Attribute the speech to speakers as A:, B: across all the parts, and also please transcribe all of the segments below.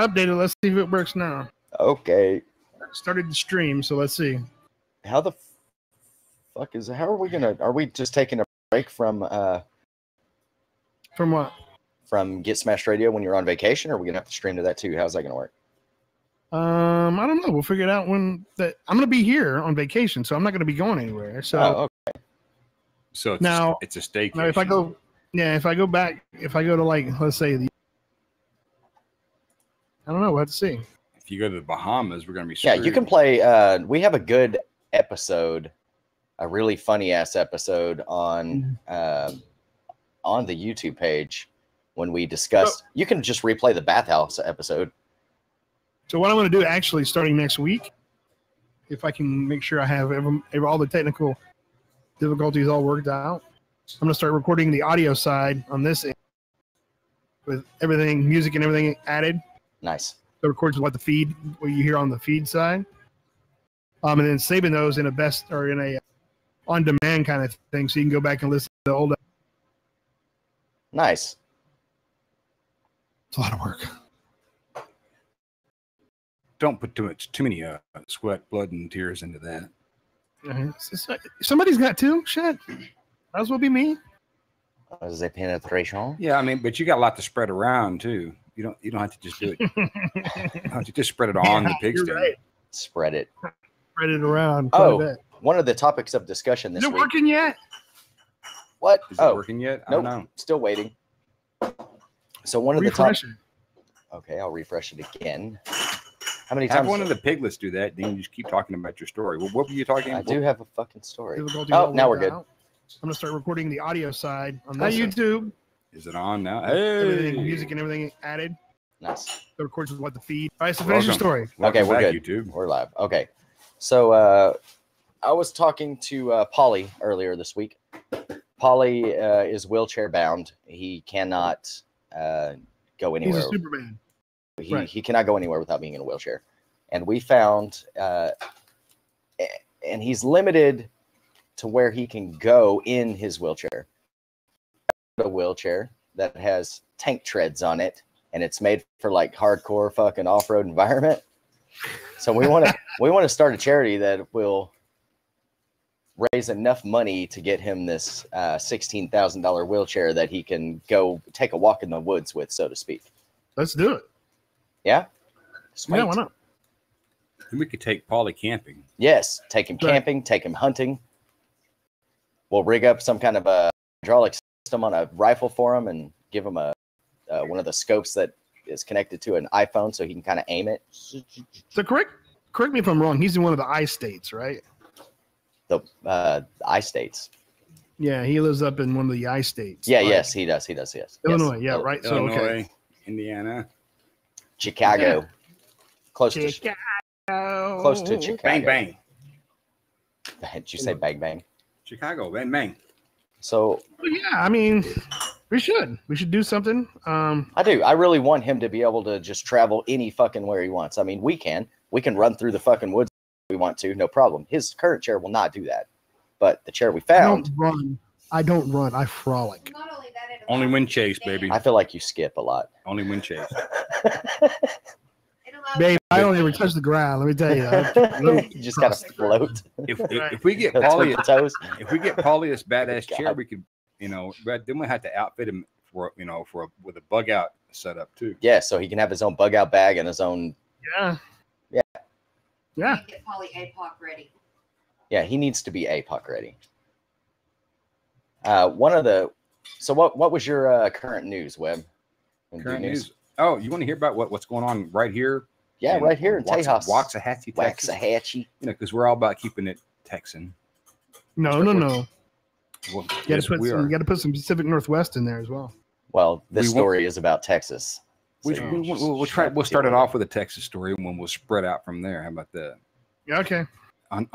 A: I updated. Let's see if it works now.
B: Okay.
A: Started the stream, so let's see.
B: How the fuck is it? How are we gonna? Are we just taking a break from
A: what?
B: From Get Smashed Radio when you're on vacation, or are we gonna have to stream to that too? How's that gonna work?
A: I don't know. We'll figure it out when that. I'm gonna be here on vacation, so I'm not gonna be going anywhere. So
B: okay.
C: So it's
A: now
C: it's a staycation.
A: Now if I go back, if I go to like, let's say I don't know. We'll have to see.
C: If you go to the Bahamas, we're gonna be
B: screwed. Yeah, you can play. We have a good episode, a really funny ass episode on the YouTube page when we discussed. You can just replay the bathhouse episode.
A: So what I'm going to do, actually, starting next week, if I can make sure I have all the technical difficulties all worked out, I'm going to start recording the audio side on this end with everything, music and everything added.
B: Nice.
A: So it records what you hear on the feed side, and then saving those in a on-demand kind of thing, so you can go back and listen to the old.
B: Nice.
A: It's a lot of work.
C: Don't put too many sweat, blood, and tears into that.
A: Somebody's got to. Shit. Might as well be me.
B: Is it penetration?
C: Yeah, I mean, but you got a lot to spread around too. You don't have to just do it. You don't have to just spread it on the PigStand.
B: Right. Spread it.
A: Spread it around.
B: One of the topics of discussion this week.
A: Is it working yet?
B: What?
C: Is it working yet? I don't know.
B: Still waiting. So one of the topics. Okay, I'll refresh it again. How many times?
C: Have one of the piglets do that. Then you just keep talking about your story. Well, what were you talking about?
B: I do have a fucking story. Oh, now we're good.
A: I'm going to start recording the audio side on YouTube.
C: Is it on now? Hey.
A: Music and everything added.
B: Nice.
A: So it records what the feed. All right, so finish your story.
B: Okay, we're good. YouTube. We're live. Okay. So I was talking to Polly earlier this week. Polly is wheelchair bound. He cannot go anywhere.
A: He's a Superman.
B: He cannot go anywhere without being in a wheelchair. And we found, and he's limited to where he can go in his wheelchair. A wheelchair that has tank treads on it, and it's made for like hardcore fucking off-road environment. So we want to start a charity that will raise enough money to get him this $16,000 wheelchair that he can go take a walk in the woods with, so to speak.
A: Let's do it.
B: Yeah? Sweet.
A: Yeah, why not?
C: And we could take Paulie camping.
B: Yes, take him camping, take him hunting. We'll rig up some kind of a hydraulic system on a rifle for him and give him one of the scopes that is connected to an iPhone so he can kind of aim it.
A: So correct me if I'm wrong. He's in one of the I states, right?
B: The I states.
A: Yeah, he lives up in one of the I states.
B: Yeah, yes, he does. Yes.
A: Illinois, yeah, right. So
C: Illinois, Indiana,
B: Chicago,
A: yeah.
B: Close to Chicago.
C: Bang bang.
B: Did you say bang bang?
C: Chicago, bang bang.
B: So
A: yeah, I mean, we should do something.
B: I do. I really want him to be able to just travel any fucking where he wants. I mean, we can run through the fucking woods if we want to, no problem. His current chair will not do that, but the chair we found.
A: I don't run. I frolic.
C: Only wind chase, baby.
B: I feel like you skip a lot.
C: Only wind chase.
A: Babe, I don't ever touch the ground. Let me tell you.
B: You just gotta float.
C: If we get Paulie this badass chair, we could, but then we have to outfit him with a bug out setup too.
B: Yeah, so he can have his own bug out bag and his own.
A: Yeah.
D: Get Paulie APOC ready.
B: Yeah, he needs to be APOC ready. So what was your current news, Webb?
C: Current news. Oh, you want to hear about what's going on right here?
B: Yeah, right here in Tejas.
C: Waxahachie, Texas.
B: Waxahachie.
C: Because we're all about keeping it Texan.
A: No.
C: Well,
A: you got to put some Pacific Northwest in there as well.
B: Well, this story is about Texas.
C: We'll start it off with a Texas story, and then we'll spread out from there. How about that?
A: Yeah, okay.
C: On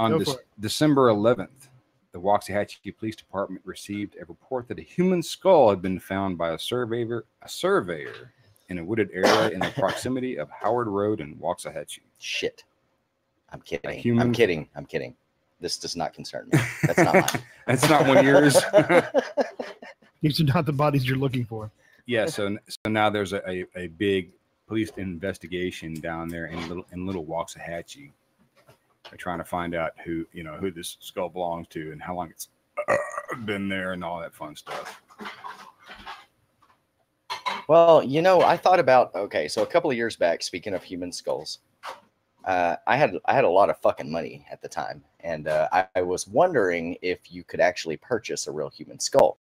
C: December 11th, the Waxahachie Police Department received a report that a human skull had been found by a surveyor in a wooded area in the proximity of Howard Road in Waxahachie.
B: Shit. I'm kidding. I'm kidding. This does not concern me. That's not mine.
C: That's not one of yours.
A: These are not the bodies you're looking for.
C: Yeah, so now there's a big police investigation down there in Little Waxahachie. They're trying to find out who this skull belongs to and how long it's been there and all that fun stuff.
B: Well, I thought about, so a couple of years back, speaking of human skulls, I had a lot of fucking money at the time, and I was wondering if you could actually purchase a real human skull.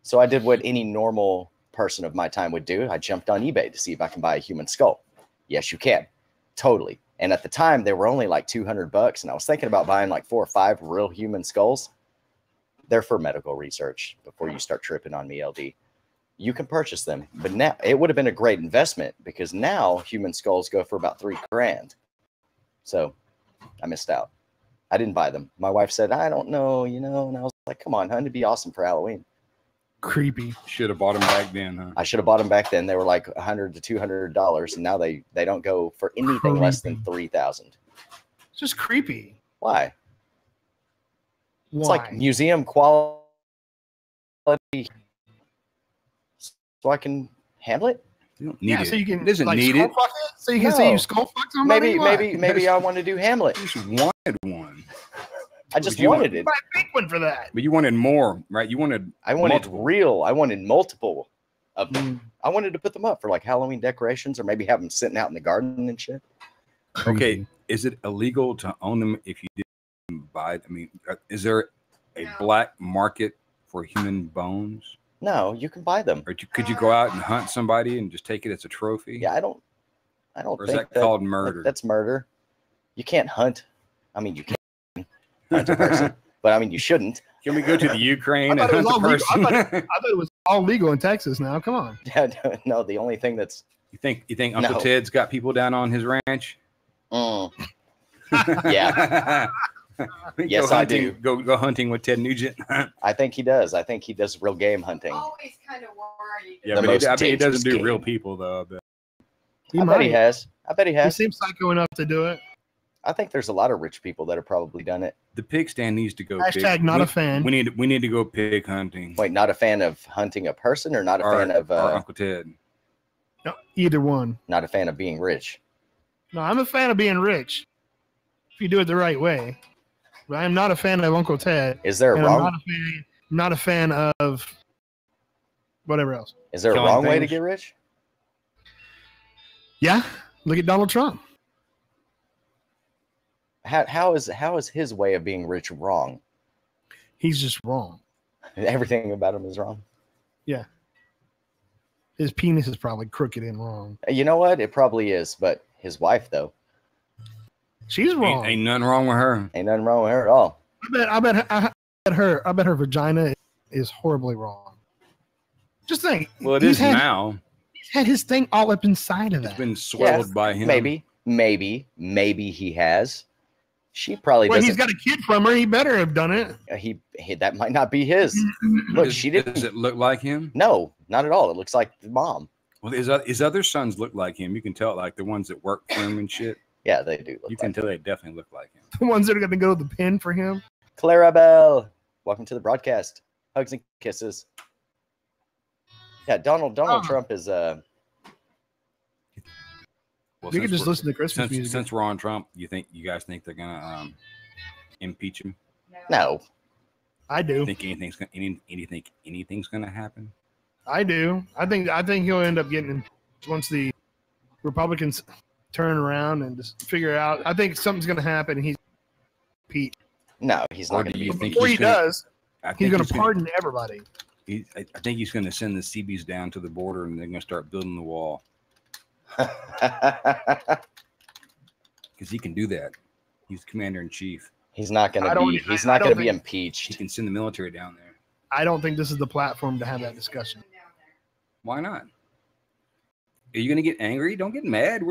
B: So I did what any normal person of my time would do. I jumped on eBay to see if I can buy a human skull. Yes, you can. Totally. And at the time, they were only like $200, and I was thinking about buying like 4 or 5 real human skulls. They're for medical research before you start tripping on me, LD. You can purchase them, but now it would have been a great investment because now human skulls go for about $3,000. So I missed out. I didn't buy them. My wife said, I don't know, and I was like, come on, hun, it'd be awesome for Halloween.
A: Creepy.
C: Should have bought them back then, huh?
B: I should have bought them back then. They were like $100 to $200, and now they don't go for anything less than $3,000.
A: It's just creepy.
B: Why? It's like museum quality, so I can handle it.
C: You don't need it.
A: So you can.
C: It doesn't need it.
A: So you can say you skull fuck somebody.
B: Maybe I want to do Hamlet.
C: You just wanted one.
B: I just wanted it.
A: Buy a big one for that.
C: But you wanted more, right? I wanted
B: real. I wanted multiple of them. I wanted to put them up for like Halloween decorations, or maybe have them sitting out in the garden and shit.
C: Okay, is it illegal to own them if you didn't buy? I mean, is there a black market for human bones?
B: No, you can buy them.
C: Or could you go out and hunt somebody and just take it as a trophy?
B: Yeah, I don't.
C: Or is that called murder?
B: That's murder. You can't hunt. I mean, you can hunt a person, but I mean, you shouldn't.
C: Can we go to the Ukraine and hunt a person?
A: I thought it was all legal in Texas now. Come on.
B: Yeah, no. The only thing that's
C: you think Uncle Ted's got people down on his ranch?
B: Yeah. Yes, I do.
C: Go hunting with Ted Nugent.
B: I think he does. I think he does real game hunting.
D: Always kind of worried.
C: Yeah, but I bet he doesn't do real people though.
B: I bet he has.
A: He seems psycho enough to do it.
B: I think there's a lot of rich people that have probably done it.
C: The PigStand needs to go.
A: Hashtag not a fan.
C: We need to go pig hunting.
B: Wait, not a fan of hunting a person, or not a fan of
C: Uncle Ted?
A: No, either one.
B: Not a fan of being rich.
A: No, I'm a fan of being rich if you do it the right way. But I am not a fan of Uncle Ted.
B: Is there a wrong?
A: I'm not a fan of whatever else.
B: Is there a wrong way to get rich?
A: Yeah, look at Donald Trump.
B: How is his way of being rich wrong?
A: He's just wrong.
B: Everything about him is wrong.
A: Yeah. His penis is probably crooked and wrong.
B: You know what? It probably is, but his wife though.
A: She's wrong.
C: Ain't nothing wrong with her.
B: Ain't nothing wrong with her at all.
A: I bet her vagina is horribly wrong. Just think.
C: Well, it is now.
A: He's had his thing all up inside of that.
C: It's been swelled by him.
B: Maybe he has. She probably
A: well,
B: doesn't.
A: He's got a kid from her. He better have done it.
B: He that might not be his. Look, she didn't.
C: Does it look like him?
B: No, not at all. It looks like the mom.
C: Well, his other sons look like him. You can tell, like the ones that work for him and shit.
B: Yeah, they do.
C: You can tell they definitely look like him.
A: The ones that are going to go to the pen for him.
B: Clarabelle, welcome to the broadcast. Hugs and kisses. Yeah, Donald Trump is
A: Well, you can just listen to Christmas music.
C: Since we're on Trump, you guys think they're gonna impeach him?
B: No,
A: I do.
C: Think anything's gonna happen?
A: I do. I think he'll end up getting once the Republicans turn around and just figure out. I think something's gonna happen. And he's impeached.
B: No, he's not.
A: Before he does, he's gonna pardon everybody.
C: I think he's gonna send the Seabees down to the border, and they're gonna start building the wall. Because he can do that. He's commander in chief.
B: He's not going to be. He's not going to be impeached.
C: He can send the military down there.
A: I don't think this is the platform to have that discussion.
C: Why not? Are you going to get angry? Don't get mad.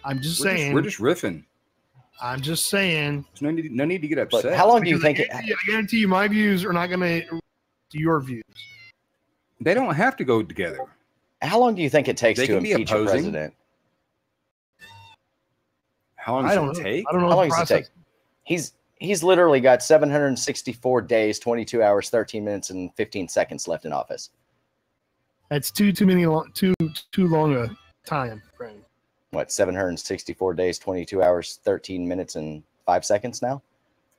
A: I'm just saying.
C: We're just riffing.
A: I'm just saying.
C: There's no need to get upset.
B: But how long do you think?
A: I guarantee you, my views are not going to your views.
C: They don't have to go together.
B: How long do you think it takes to impeach a president?
C: How long does it take?
A: I don't know.
B: How long does it take? He's literally got 764 days, 22 hours, 13 minutes, and 15 seconds left in office.
A: That's too long a time frame.
B: What, 764 days, 22 hours, 13 minutes, and 5 seconds now?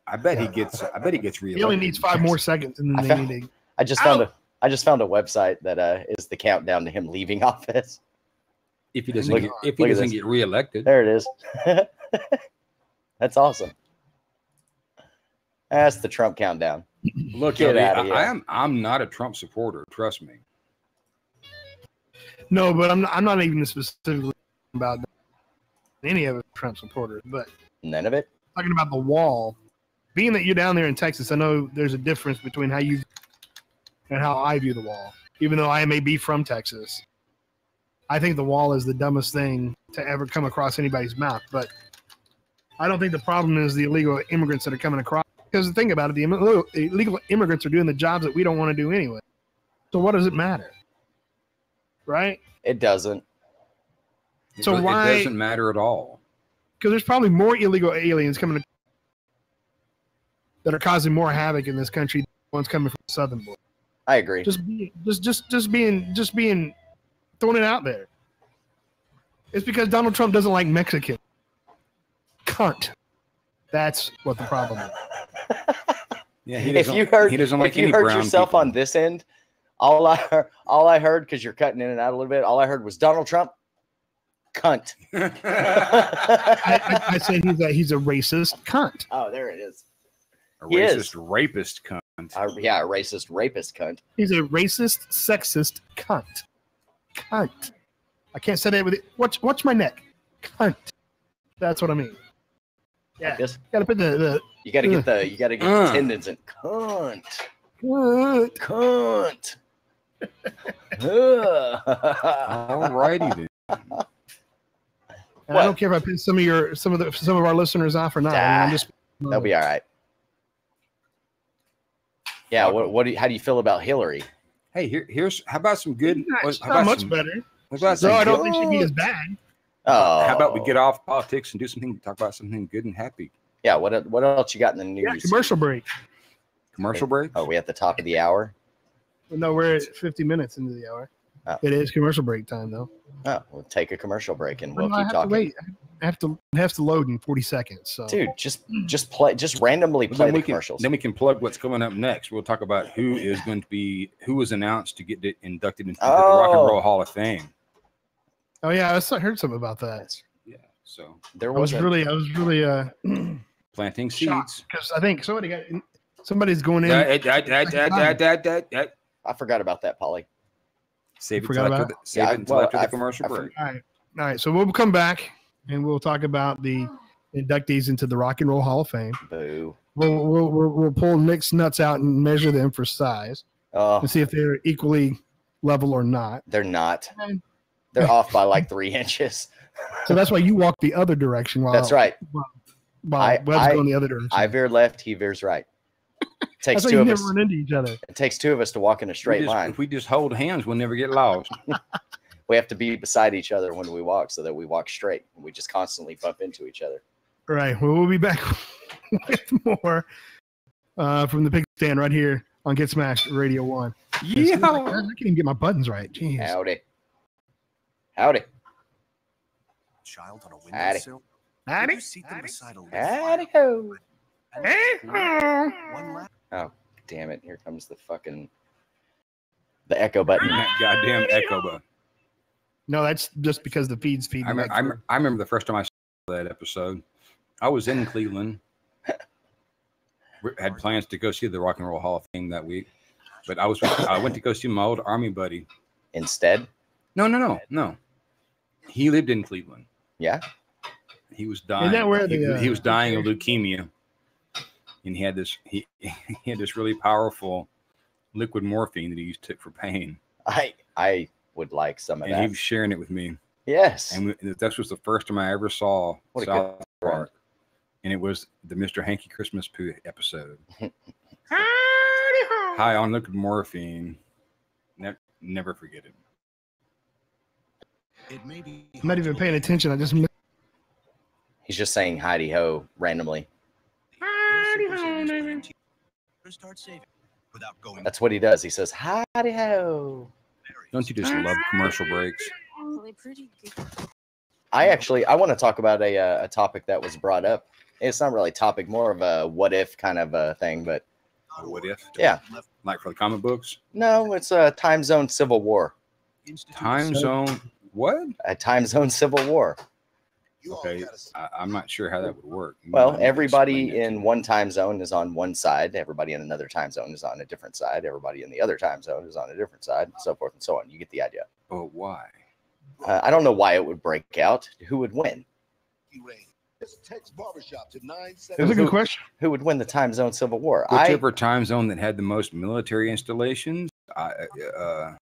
C: I bet he gets reelected.
A: He only needs 5 more seconds, and then they need to.
B: I just found a website that is the countdown to him leaving office.
C: If he doesn't get reelected.
B: There it is. That's awesome. That's the Trump countdown.
C: Look,
B: Get out of here.
C: I'm not a Trump supporter. Trust me.
A: No, but I'm not even specifically about any of it Trump supporters, but
B: None of it.
A: talking about the wall. Being that you're down there in Texas, I know there's a difference between how you and how I view the wall. Even though I may be from Texas, I think the wall is the dumbest thing to ever come across anybody's mouth. But I don't think the problem is the illegal immigrants that are coming across. Because the thing about it, the illegal immigrants are doing the jobs that we don't want to do anyway. So what does it matter? Right?
B: It doesn't.
A: So why?
C: It doesn't matter at all.
A: Because there's probably more illegal aliens coming that are causing more havoc in this country than the ones coming from the southern border.
B: I agree.
A: Just being throwing it out there. It's because Donald Trump doesn't like Mexican. Cunt. That's what the problem is.
C: Yeah,
B: If you heard yourself on this end, all I heard, because you're cutting in and out a little bit, all I heard was Donald Trump, cunt.
A: I said he's a racist cunt.
B: Oh, there it is.
C: A racist rapist cunt.
B: Yeah, a racist rapist cunt.
A: He's a racist, sexist cunt. Cunt. I can't say that with it. Watch my neck. Cunt. That's what I mean. Yeah. You gotta put
B: you gotta get the tendons in. Cunt. Cunt.
C: Alrighty then.
A: And I don't care if I piss some of our listeners off or not.
B: That'll be all right. Yeah. How do you feel about Hillary?
C: Hey, here's how about some good?
A: Not much better. No, I don't think she'd be as bad.
B: Oh,
C: how about we get off politics and talk about something good and happy?
B: Yeah. What else you got in the news?
A: Yeah, commercial break.
C: Commercial break?
B: Oh, we at the top of the hour?
A: No, we're at 50 minutes into the hour.
B: Oh.
A: It is commercial break time, though.
B: Oh, we'll take a commercial break and we'll keep talking.
A: Wait, I have to load in 40 seconds. So,
B: dude, just randomly play the commercials.
C: Then we can plug what's coming up next. We'll talk about who was announced to get inducted into the Rock and Roll Hall of Fame. Oh
A: yeah, I heard something about that.
C: Yeah, so
B: I
A: was really
C: planting seeds
A: because I think somebody's going in.
C: I
B: forgot about that, Polly.
C: Save it until after the commercial break.
A: All right. So we'll come back and we'll talk about the inductees into the Rock and Roll Hall of Fame.
B: Boo.
A: We'll pull Nick's nuts out and measure them for size and see if they're equally level or not.
B: They're not. They're off by like 3 inches.
A: So that's why you walk the other direction.
B: That's right.
A: While Webb's going the other direction.
B: I veer left, he veers right.
A: Takes two of us. Never run into each other.
B: It takes two of us to walk in a straight line.
C: If we just hold hands, we'll never get lost.
B: We have to be beside each other when we walk so that we walk straight. We just constantly bump into each other.
A: All right. Well, we'll be back with more from the PigStand right here on Get Smashed Radio 1.
C: Yeah.
A: I can't even get my buttons right. Jeez.
B: Howdy.
E: Child on a windowsill.
A: Howdy.
B: Howdy ho. Oh, damn it. Here comes the echo button.
C: That goddamn echo button.
A: No, that's just because the feed's feeding.
C: I remember the first time I saw that episode. I was in Cleveland. We had plans to go see the Rock and Roll Hall of Fame that week. But I went to go see my old Army buddy.
B: Instead?
C: No. He lived in Cleveland.
B: Yeah.
C: He was dying.
A: Isn't that where
C: he was dying of leukemia. And he had this really powerful liquid morphine that he took for pain.
B: I would like some of that.
C: And he was sharing it with me.
B: Yes.
C: And that was the first time I ever saw South Park. And it was the Mr. Hanky Christmas Poo episode. High on liquid morphine. Never forget it.
A: I'm not even paying attention. I just.
B: He's just saying "Heidi ho" randomly.
E: Start saving without going.
B: That's what he does. He says "Heidi ho."
C: Don't you just love commercial breaks?
B: I want to talk about a topic that was brought up. It's not really a topic, more of a what if kind of a thing, but
C: What if?
B: yeah.
C: Like for the comic books?
B: No, it's a time zone civil war.
C: Time zone? What?
B: A time zone civil war.
C: Okay, I'm not sure how that would work.
B: Well, everybody in one time zone is on one side. Everybody in another time zone is on a different side. Everybody in the other time zone is on a different side, so forth and so on. You get the idea.
C: Oh, why?
B: I don't know why it would break out. Who would win?
A: That's a good question.
B: Who would win the time zone civil war?
C: Whichever time zone that had the most military installations.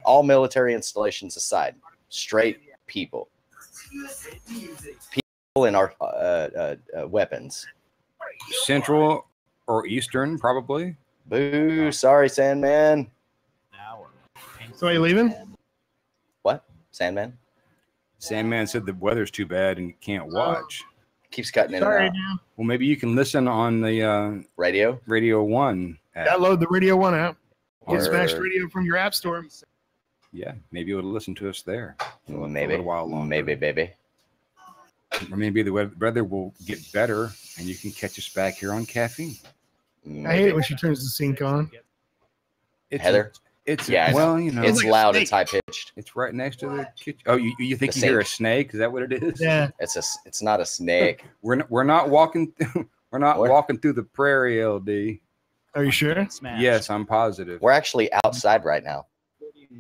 B: All military installations aside, straight people. People in our weapons.
C: Central or Eastern, probably.
B: Boo! Sorry, Sandman.
A: So are you leaving?
B: What? Sandman?
C: Sandman said the weather's too bad and you can't watch.
B: Keeps cutting in
A: Sorry,
B: and out.
A: man.
C: Well, maybe you can listen on the
B: Radio
C: 1 app.
A: Download the Radio 1 app. Get
B: Or-
A: Smashed Radio from your app store.
C: Yeah, maybe you'll listen to us there. For a
B: Maybe.
C: little while longer.
B: Maybe, baby.
C: Or maybe the weather will get better and you can catch us back here on caffeine.
B: Maybe.
A: I hate it when she turns the sync on.
C: It's
B: Heather?
C: It's
B: Yeah,
C: well, you know,
B: It's
A: like a
B: loud.
A: snake.
B: It's high pitched.
C: it's right next to the kitchen. Oh, you think
B: The
C: you hear a
B: sink.
C: snake? Is that what it is?
A: Yeah.
B: It's not a snake.
C: We're not walking we're not
B: What?
C: walking through the prairie, LD.
A: Are you sure?
C: Yes, I'm positive.
B: We're actually outside right now.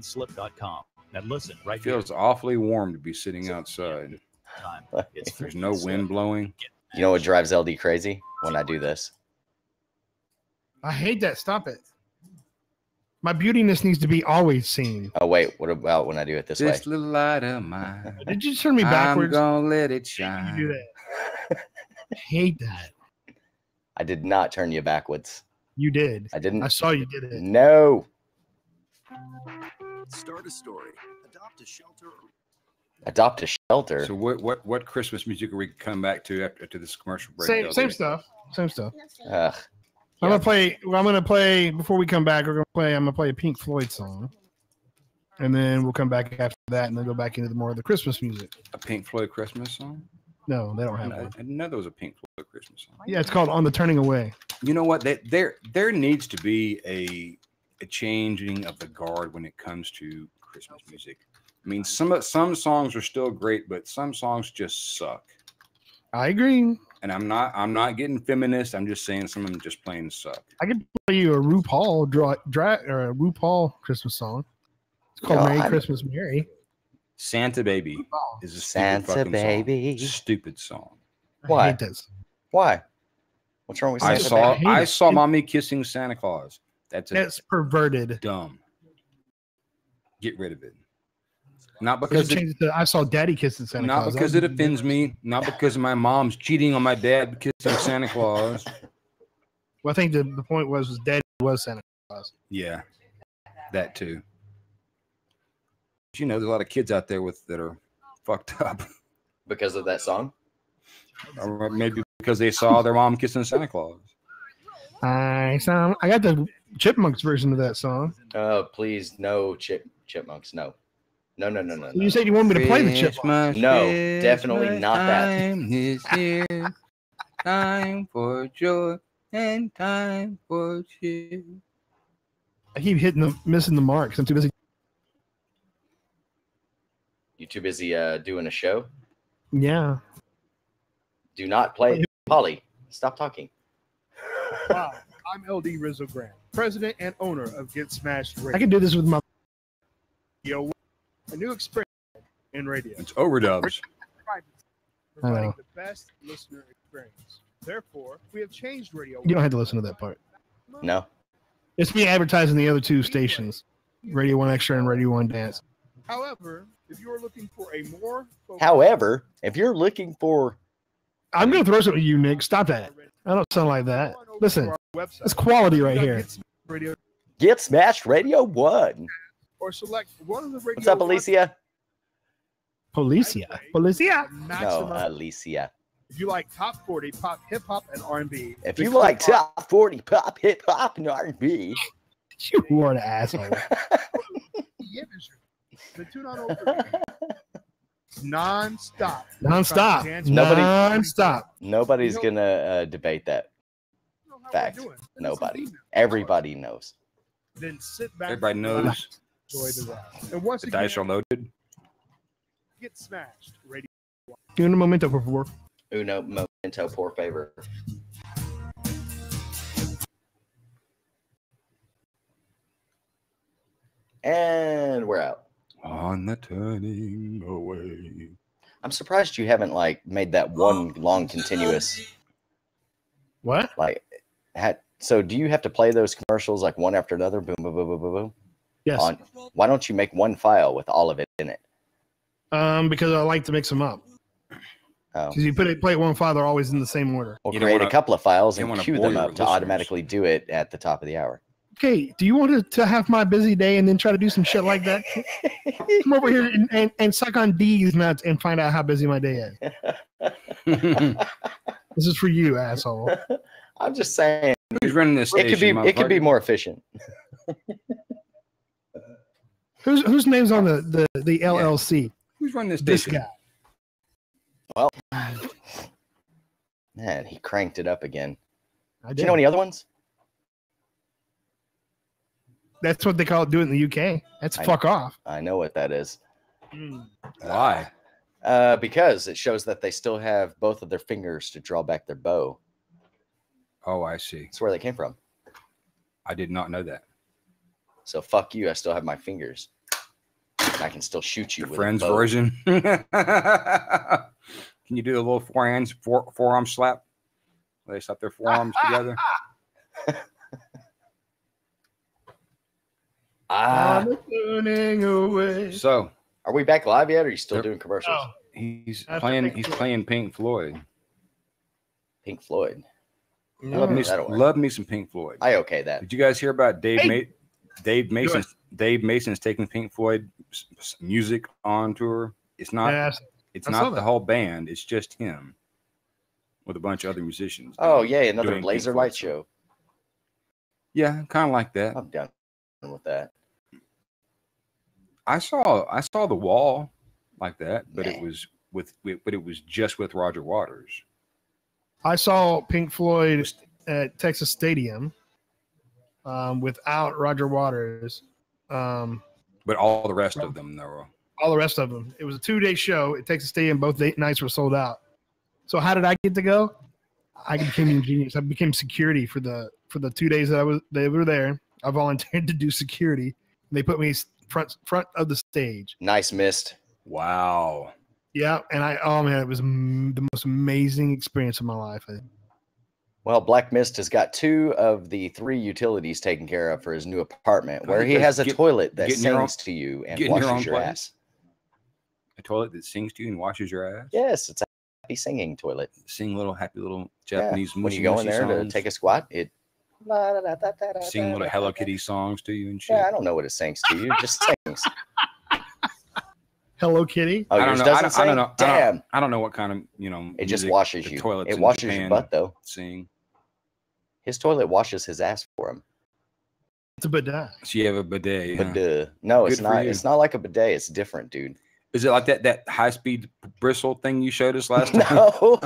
F: Slip.com. Now listen, right
C: It feels awfully warm to be sitting outside.
F: here. Time. It's
C: There's no wind blowing.
B: You know what drives LD crazy? When I do this.
A: I hate that. Stop it. My beautiness needs to be always seen.
B: Oh wait, what about when I do it this way?
C: This little light of mine.
A: Did you turn me
C: I'm
A: backwards?
C: gonna let it
A: Why did
C: shine.
A: you do that? I hate that.
B: I did not turn you backwards.
A: You did.
B: I didn't.
A: I saw you did it.
B: No.
E: Start a story. Adopt a shelter.
B: Adopt a shelter.
C: So what Christmas music are we coming back to after this commercial break?
A: Same
C: LD?
A: stuff. Same stuff.
B: Ugh.
A: I'm gonna play before we come back. I'm gonna play a Pink Floyd song, and then we'll come back after that, and then go back into more of the Christmas music.
C: A Pink Floyd Christmas song?
A: No, they don't have
C: I
A: one.
C: didn't know there was a Pink Floyd Christmas song.
A: Yeah, it's called "On the Turning Away."
C: You know what? There needs to be a changing of the guard when it comes to Christmas music. I mean, some songs are still great, but some songs just suck.
A: I agree.
C: And I'm not getting feminist. I'm just saying some of them just plain suck.
A: I could play you a RuPaul or a RuPaul Christmas song. It's called
B: No,
A: "Merry
B: I'm-
A: Christmas, Mary."
C: Santa Baby is a stupid
B: Santa
C: fucking
B: Baby.
C: song. Stupid song.
A: I
B: Why?
A: hate this.
B: Why? What's wrong with
C: I
B: Santa
C: saw
B: Baby?
A: hate
C: I
A: it.
C: saw mommy kissing Santa Claus. That's
A: It's perverted.
C: dumb. Get rid of it. Not
A: We
C: because
A: should change it to "I saw Daddy kissing Santa
C: not
A: Claus."
C: because it offends me. Not because my mom's cheating on my dad kissing Santa Claus.
A: Well, I think the point was Daddy was Santa Claus.
C: Yeah, that too. But you know, there's a lot of kids out there that are fucked up,
B: Because of that song?
C: or maybe because they saw their mom kissing Santa Claus.
A: I got the Chipmunks version of that song.
B: Oh, please, no chipmunks. No. No.
A: You said you wanted me to play the Chipmunks.
B: No, definitely not that.
C: Time is here. Time for joy and time for cheer.
A: I keep missing the mark 'cause I'm too busy.
B: You too busy doing a show?
A: Yeah.
B: Do not play. Polly, stop talking.
G: Hi, I'm LD Rizzo Grant, president and owner of Get Smashed
A: I
G: Radio.
A: can do this with my.
G: A new experience in radio,
C: It's overdubs.
G: providing the best listener experience. Therefore, we have changed radio.
A: You don't have to listen to that part.
B: No.
A: It's me advertising the other two stations, Radio 1 Extra and Radio 1 Dance.
G: However, if you are looking for a more focused-
B: However, if you're looking for
A: I'm going to throw something at you, Nick. Stop that. I don't sound like that. Listen,
G: Our website,
A: it's quality right here.
G: Get Smashed Radio,
B: Get Smashed Radio 1.
G: or select one of the radio.
B: What's up, Alicia?
A: Policia. Policia.
B: No,
G: Maximum.
B: Alicia.
G: If you like top 40 pop, hip hop, and R&B,
B: If you like top 40 pop, hip hop, and R&B,
A: You are an asshole.
G: The tune-on over. Non-stop.
A: Non-stop.
B: Nobody-
A: Non-stop.
B: Nobody's gonna debate that
G: You know how we're
B: fact.
G: doing. Send us an
B: Nobody.
G: email.
B: Everybody knows.
G: Then sit back.
C: Everybody knows
G: Enjoy the ride. And once
C: the
G: again,
C: dice are loaded.
G: get smashed. Radio.
A: Un momento, por favor.
B: Uno momento, por favor. And we're out.
C: On the turning away.
B: I'm surprised you haven't like made that one long continuous
A: What?
B: like so do you have to play those commercials like one after another? Boom, boom, boom, boom, boom, boom.
A: Yes.
B: Why don't you make one file with all of it in it?
A: Because I like to mix them up.
B: Oh.
A: Because you play it one file, they're always in the same order.
B: We'll
C: You don't
B: create
C: wanna-
B: a couple of files
C: you
B: and
C: don't wanna
B: queue
C: bore
B: them
C: your
B: up to
C: listeners.
B: automatically do it at the top of the hour.
A: Okay, do you want to have my busy day and then try to do some shit like that? Come over here and suck on D's nuts and find out how busy my day is. This is for you, asshole.
B: I'm just saying
C: Who's running this
B: it
C: station?
B: could be more efficient.
A: Whose name's on the LLC?
C: Who's running this
A: This
C: station?
A: guy.
B: Well, man, he cranked it up again.
A: I
B: Do
A: did.
B: you know any other ones?
A: That's what they call it. Do it in the UK. That's
B: I-
A: fuck off.
B: I know what that is.
C: Why?
B: Because it shows that they still have both of their fingers to draw back their bow.
C: Oh, I see.
B: That's where they came from.
C: I did not know that.
B: So fuck you. I still have my fingers. And I can still shoot you
C: The
B: with
C: friends
B: a bow.
C: version. Can you do a little forearm slap? Where they slap their forearms together.
A: I'm turning away.
C: So
B: Are we back live yet? Or are you still
C: Yep.
B: doing commercials?
A: Oh,
C: he's
A: After
C: playing.
A: Pink
C: He's
A: Floyd.
C: playing Pink Floyd.
B: Pink Floyd.
C: Love me,
B: that'll work.
C: love me some Pink Floyd.
B: I okay that.
C: Did you guys hear about Dave?
A: Hey!
C: Dave Mason. Dave Mason's taking Pink Floyd music on tour. It's not.
A: yes.
C: It's
A: I saw
C: not the
A: that.
C: whole band. It's just him with a bunch of other musicians.
B: Oh yeah, another
C: doing
B: laser
C: Pink Floyd
B: light
C: songs.
B: show.
C: Yeah, kind of like that.
B: I'm done with that.
C: I saw the Wall like that, but it
B: Man.
C: was it was just with Roger Waters.
A: I saw Pink Floyd at Texas Stadium without Roger Waters.
C: But all the rest of them, though.
A: All the rest of them. It was a 2-day show at Texas Stadium. Both nights were sold out. So how did I get to go? I became ingenious. I became security for the 2 days that they were there. I volunteered to do security. They put me front of the stage.
B: Nice mist.
C: Wow.
A: Yeah, and oh man, it was the most amazing experience of my life.
B: Well, Black Mist has got 2 of the 3 utilities taken care of for his new apartment,
C: Oh,
B: where
C: you
B: he
C: guys
B: has a toilet that
C: getting your own-
B: sings to you and
C: getting your own
B: washes your
C: place?
B: ass.
C: A toilet that sings to you and washes your ass.
B: Yes, it's a happy singing toilet.
C: Sing little happy little
B: Yeah.
C: Japanese
B: When you go in there to take a squat, it
C: sing little Hello Kitty songs to you and shit.
B: Yeah, I don't know what it sings to you. It just sings.
A: Hello Kitty.
B: Oh,
C: I don't
B: yours
C: know.
B: doesn't
C: I
B: sing?
C: don't know.
B: Damn.
C: I don't know what kind of
B: It just
C: music
B: washes
C: the
B: you.
C: toilets
B: It
C: in
B: washes your
C: Japan
B: butt, though.
C: Sing.
B: His toilet washes his ass for him.
A: It's a bidet.
C: So you have a bidet. huh?
B: Bidet. No, it's
C: Good for
B: not.
C: you.
B: It's not like a bidet. It's different, dude.
C: Is it like that high speed bristle thing you showed us last time?
B: No.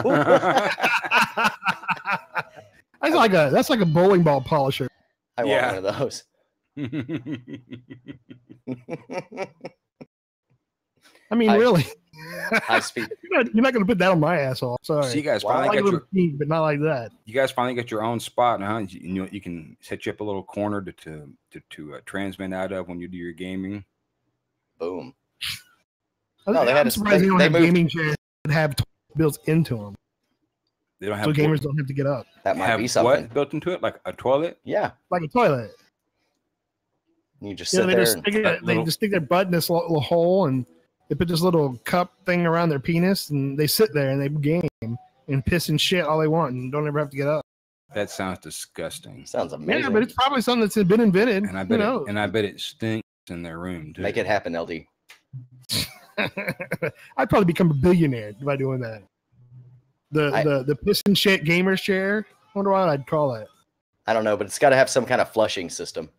A: That's like a bowling ball polisher.
B: I
C: Yeah.
B: want one of those.
A: I mean,
B: High-
A: really,
B: High speed.
A: you're not going to put that on my asshole. Sorry.
C: So you guys
B: Wow.
A: I
C: finally
A: like a
C: got
A: little
C: your
A: pink, but not like that.
C: your own spot, huh? You can set you up a little corner to transmit out of when you do your gaming.
B: Boom.
A: I'm
B: they had a-
A: surprised they don't
B: they
A: have
B: moved-
A: gaming chairs that have built into them,
C: They don't have
A: so gamers don't have to get up
B: That might
C: have
B: be something.
C: what built into it, like a toilet.
B: Yeah.
A: like a toilet.
B: You just
A: Yeah,
B: sit
A: they
B: there
A: just
B: and
A: stick it,
C: that
A: they
C: little-
A: just stick their butt in this little hole, and they put this little cup thing around their penis, and they sit there and they game and piss and shit all they want, and don't ever have to get up.
C: That sounds disgusting.
B: sounds amazing.
A: Yeah, but it's probably something that's been invented.
C: And I
A: Who
C: bet
A: knows?
C: it stinks in their room too.
B: Make it happen, LD.
A: I'd probably become a billionaire by doing that. The piss and shit gamer's chair. I wonder what I'd call it.
B: I don't know, but it's got to have some kind of flushing system.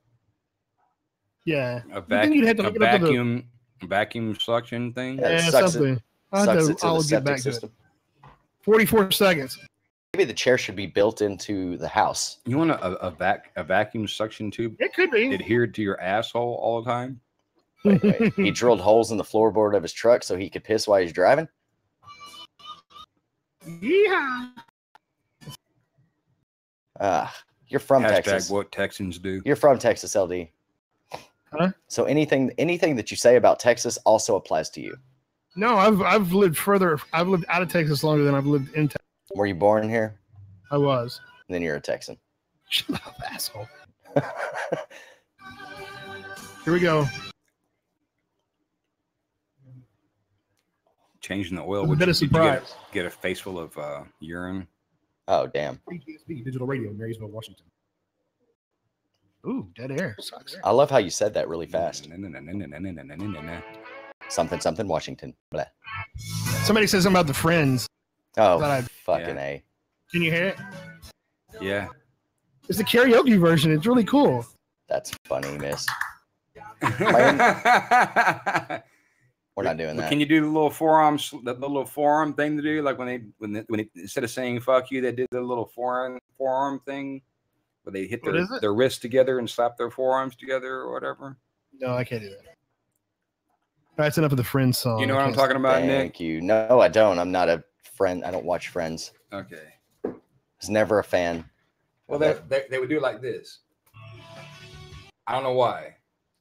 A: Yeah.
C: A,
A: You think you'd have to
C: a
A: hook it up with a-
C: vacuum Vacuum suction thing.
B: Yeah, it
A: Yeah,
B: sucks
A: something.
B: Sucks it to
A: I'll
B: the
A: get
B: septic
A: back to it.
B: system.
A: 44 seconds.
B: Maybe the chair should be built into the house.
C: You want a vacuum suction tube
A: It could be.
C: adhered to your asshole all the time?
B: Wait. He drilled holes in the floorboard of his truck so he could piss while he's driving.
A: Yeah.
B: You're from
C: Hashtag
B: Texas.
C: what Texans do.
B: You're from Texas, LD.
A: Huh?
B: So anything that you say about Texas also applies to you.
A: No, I've lived further. I've lived out of Texas longer than I've lived in Texas.
B: Were you born here?
A: I was.
B: Then you're a Texan.
A: Shut up, asshole. Here we go.
C: Changing the oil.
A: A bit of
C: Did you
A: surprise.
C: get a face full of urine?
B: Oh, damn.
A: PTSD Digital Radio, Marysville, Washington. Ooh, dead air. Sucks.
B: I love how you said that really fast.
C: Yeah.
B: Something, Washington. Blah.
A: Somebody said something about the Friends.
B: Oh,
A: Thought I'd-
B: fucking
C: Yeah.
B: A.
A: Can you hear it?
C: It's
A: the karaoke version. It's really cool.
B: That's funny, miss. We're not doing that.
C: Can you do the little forearm, that little forearm thing to do? Like when they instead of saying "fuck you," they did the little forearm thing where they hit their wrists together and slap their forearms together or whatever.
A: No, I can't do that. That's enough of the Friends song.
C: You know what I'm talking about, Nick?
B: Thank you. No, I don't. I'm not a friend. I don't watch Friends.
C: Okay.
B: Was never a fan.
C: Well, they would do it like this. I don't know why.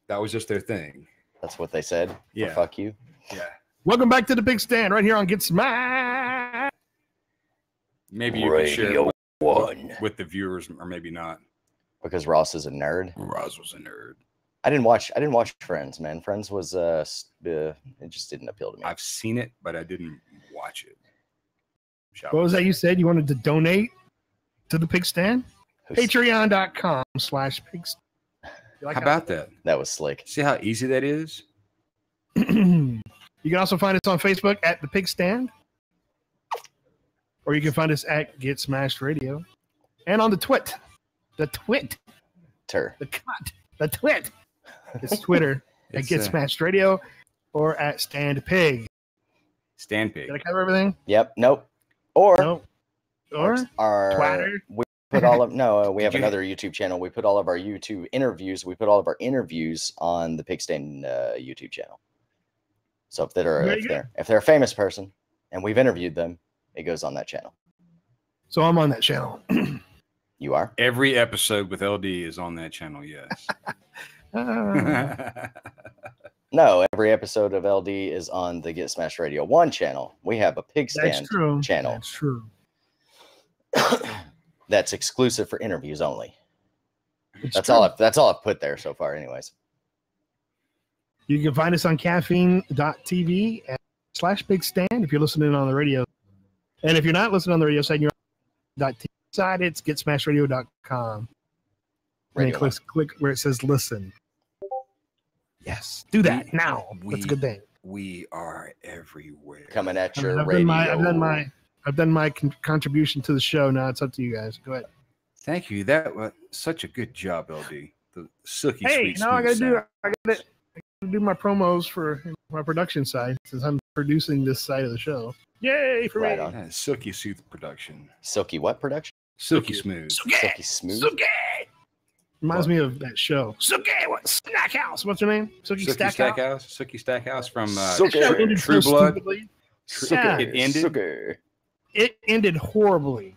C: That was just their thing.
B: That's what they said.
C: Yeah.
B: Fuck you.
C: Yeah.
A: Welcome back to the PigStand right here on Get Smacked.
C: Maybe you could share
B: Radio
C: it with the viewers, or maybe not.
B: Because Ross is a nerd.
C: Ross was a nerd.
B: I didn't watch Friends, man. Friends was it just didn't appeal to me.
C: I've seen it, but I didn't watch it.
A: What was that you said? You wanted to donate to the PigStand? Patreon.com/PigStand.
C: How about that?
B: That was slick.
C: See how easy that is?
A: You can also find us on Facebook at the PigStand, or you can find us at Get Smashed Radio, and on the twit. The twit.
B: The
A: cut. The twit. It's Twitter at Get Smashed Radio or at Stand Pig.
C: Stand Pig.
A: Did I cover everything?
B: Yep. Nope. Or
A: nope. Or
B: our
A: Twatter.
B: We put all of we have another YouTube channel. We put all of our YouTube interviews. We put all of our interviews on the PigStand YouTube channel. So if they're a famous person and we've interviewed them, it goes on that channel.
A: So I'm on that channel.
B: You are?
C: Every episode with LD is on that channel, yes.
B: No, every episode of LD is on the Get Smashed Radio 1 channel. We have a PigStand channel.
A: That's true.
B: That's exclusive for interviews only. That's all I've put there so far, anyways.
A: You can find us on caffeine.tv/PigStand if you're listening on the radio. And if you're not listening on the radio side, you're on .tv side, it's getsmashradio.com. And then click where it says listen. Yes. Do that now. That's a good thing.
C: We are everywhere.
B: Coming at your radio.
A: I've done my contribution to the show. Now it's up to you guys. Go ahead.
C: Thank you. That was such a good job, LD. The silky
A: sweet. Now I gotta do my promos for my production side since I'm producing this side of the show. Yay for me!
C: Yeah, silky smooth production.
B: Silky what production?
C: Silky smooth.
B: Silky smooth.
A: Silky. Reminds me of that show. Silky, what? Stackhouse. What's your name? Silky Stackhouse.
C: Silky Stackhouse from
A: True Blood.
C: Yeah. It ended.
A: It ended horribly.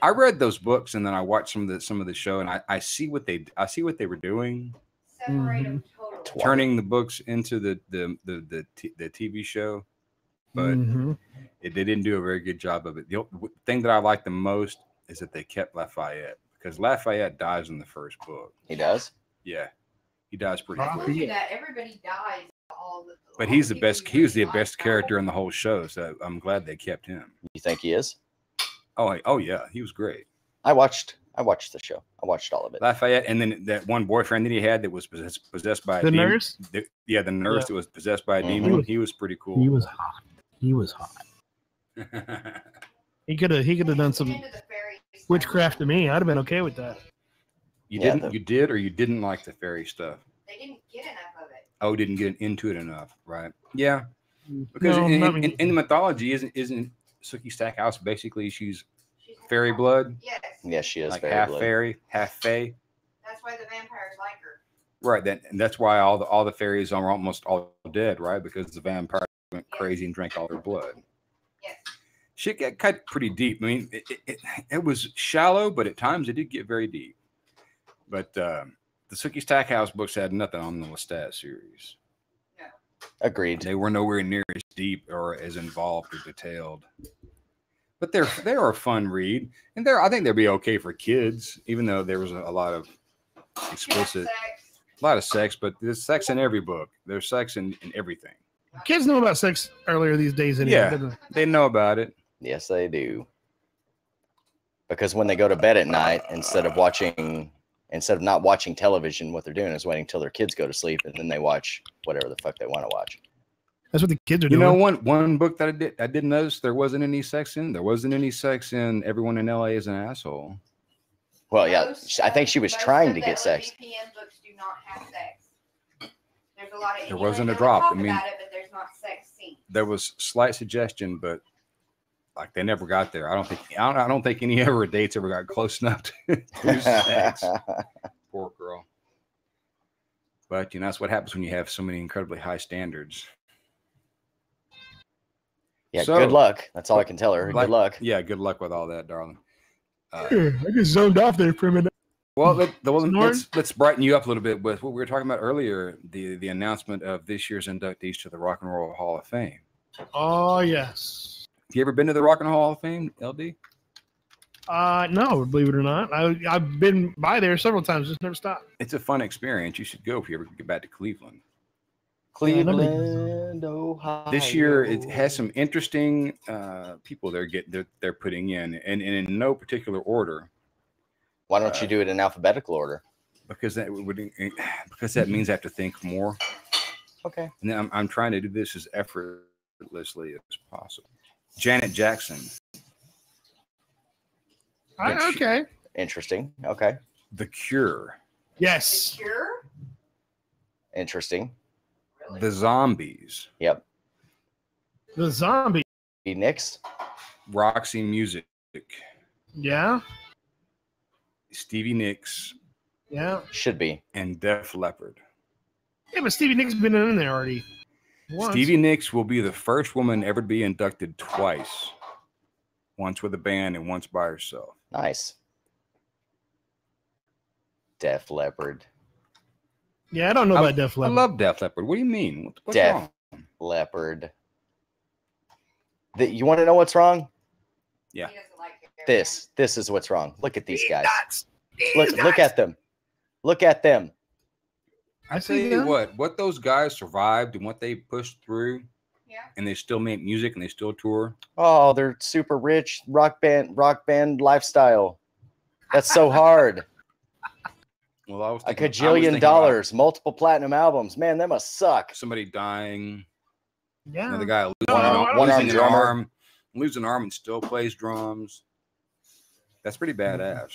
C: I read those books and then I watched some of the show and I see what they were doing.
D: Separate them totally.
C: Turning the books into the TV show, but they didn't do a very good job of it. The thing that I like the most is that they kept Lafayette, because Lafayette dies in the first book.
B: He does?
C: Yeah, he dies pretty quick.
D: Everybody dies.
C: But he's the best. He was the best character in the whole show, so I'm glad they kept him.
B: You think he is?
C: Oh yeah, he was great.
B: I watched the show. I watched all of it.
C: Lafayette, and then that one boyfriend that he had that was possessed by a demon.
A: Nurse?
C: The nurse that was possessed by a demon. He was pretty cool.
A: He was hot. He could have done some witchcraft to me. I'd have been okay with that.
C: You didn't, or you didn't like the fairy stuff?
D: They didn't get enough of it.
C: Oh, didn't get into it enough, right? Yeah, because
A: No, not me.
C: in the mythology, isn't Sookie Stackhouse basically she's fairy blood,
D: Yes.
B: Yes, she is
C: like
B: fairy
C: half
B: blood.
C: fairy, half fae.
D: That's why the vampires like her.
C: Right. And that's why all the fairies are almost all dead, right? Because the vampires went crazy and drank all their blood.
D: Yes.
C: Shit got cut pretty deep. I mean, it was shallow, but at times it did get very deep. But the Sookie Stackhouse books had nothing on the Lestat series.
D: No.
B: Agreed.
C: They were nowhere near as deep or as involved or detailed. But they're a fun read, and I think they'd be okay for kids, even though there was a lot of explicit,
D: Sex.
C: a lot of sex. But there's sex in every book. There's sex in everything.
A: Kids know about sex earlier these days anyway.
C: Yeah,
A: don't they?
C: they know about it.
B: Yes, they do. Because when they go to bed at night, instead of not watching television, what they're doing is waiting till their kids go to sleep, and then they watch whatever the fuck they want to watch.
A: That's what the kids are
C: You
A: doing.
C: know, one book that I did notice there wasn't any sex in. There wasn't any sex in Everyone in LA is an Asshole.
B: Well, yeah,
D: Most
B: I think she was
D: most
B: trying
D: of
B: to
D: the
B: get sex.
D: LVPN books do not have sex. There's a lot of.
C: There
D: you
C: wasn't
D: know,
C: a
D: they
C: drop.
D: talk
C: I mean,
D: about it, but there's not sex scenes.
C: There was slight suggestion, but like they never got there. I don't think any ever dates ever got close enough to do sex. Poor girl. But you know that's what happens when you have so many incredibly high standards.
B: Yeah,
C: So,
B: good luck. That's all I can tell her.
C: like-
B: Good luck.
C: Yeah, good luck with all that, darling.
A: I just zoned off there for a minute.
C: Well,
A: Snoring?
C: let's brighten you up a little bit with what we were talking about earlier, the announcement of this year's inductees to the Rock and Roll Hall of Fame.
A: Oh yes.
C: Have you ever been to the Rock and Roll Hall of Fame, LD?
A: No, believe it or not, I've been by there several times, just never stopped.
C: It's a fun experience. You should go if you ever get back to Cleveland.
B: Cleveland, Ohio.
C: This year, it has some interesting people they're putting in, and in no particular order,
B: Why don't you do it in alphabetical order?
C: because that means I have to think more.
B: Okay.
C: And then I'm trying to do this as effortlessly as possible. Janet Jackson,
A: Okay.
B: Interesting. Okay.
C: The Cure,
A: Yes.
D: The Cure?
B: Interesting.
D: Really?
C: The Zombies,
B: Yep.
A: The zombie.
B: Stevie Nicks.
C: Roxy Music,
A: Yeah.
C: Stevie Nicks,
A: Yeah.
B: Should be.
C: and Def Leppard.
A: Yeah, but Stevie Nicks has been in there already. Once.
C: Stevie Nicks will be the first woman ever to be inducted twice, once with a band and once by herself.
B: Nice. Def Leppard.
A: Yeah, I don't know about Def
C: I
A: Leppard.
C: love Def Leppard. What do you mean? What's
B: Def
C: wrong?
B: Leppard. You want to know what's wrong?
C: Yeah.
D: He doesn't like it.
B: This is what's wrong. Look at these guys.
A: Nuts.
B: Look at them. Look at them.
A: I
C: I tell
A: see
C: you
A: them.
C: what those guys survived and what they pushed through,
D: Yeah.
C: and they still make music and they still tour.
B: Oh, they're super rich rock band lifestyle. That's so hard.
C: Well, I was
B: A
C: thinking,
B: cajillion dollars, multiple platinum albums. Man, that must suck.
C: Somebody dying,
A: Yeah.
C: another guy
A: No, I don't
C: losing
B: think
C: an
B: so.
C: arm, losing an arm and still plays drums. That's pretty badass.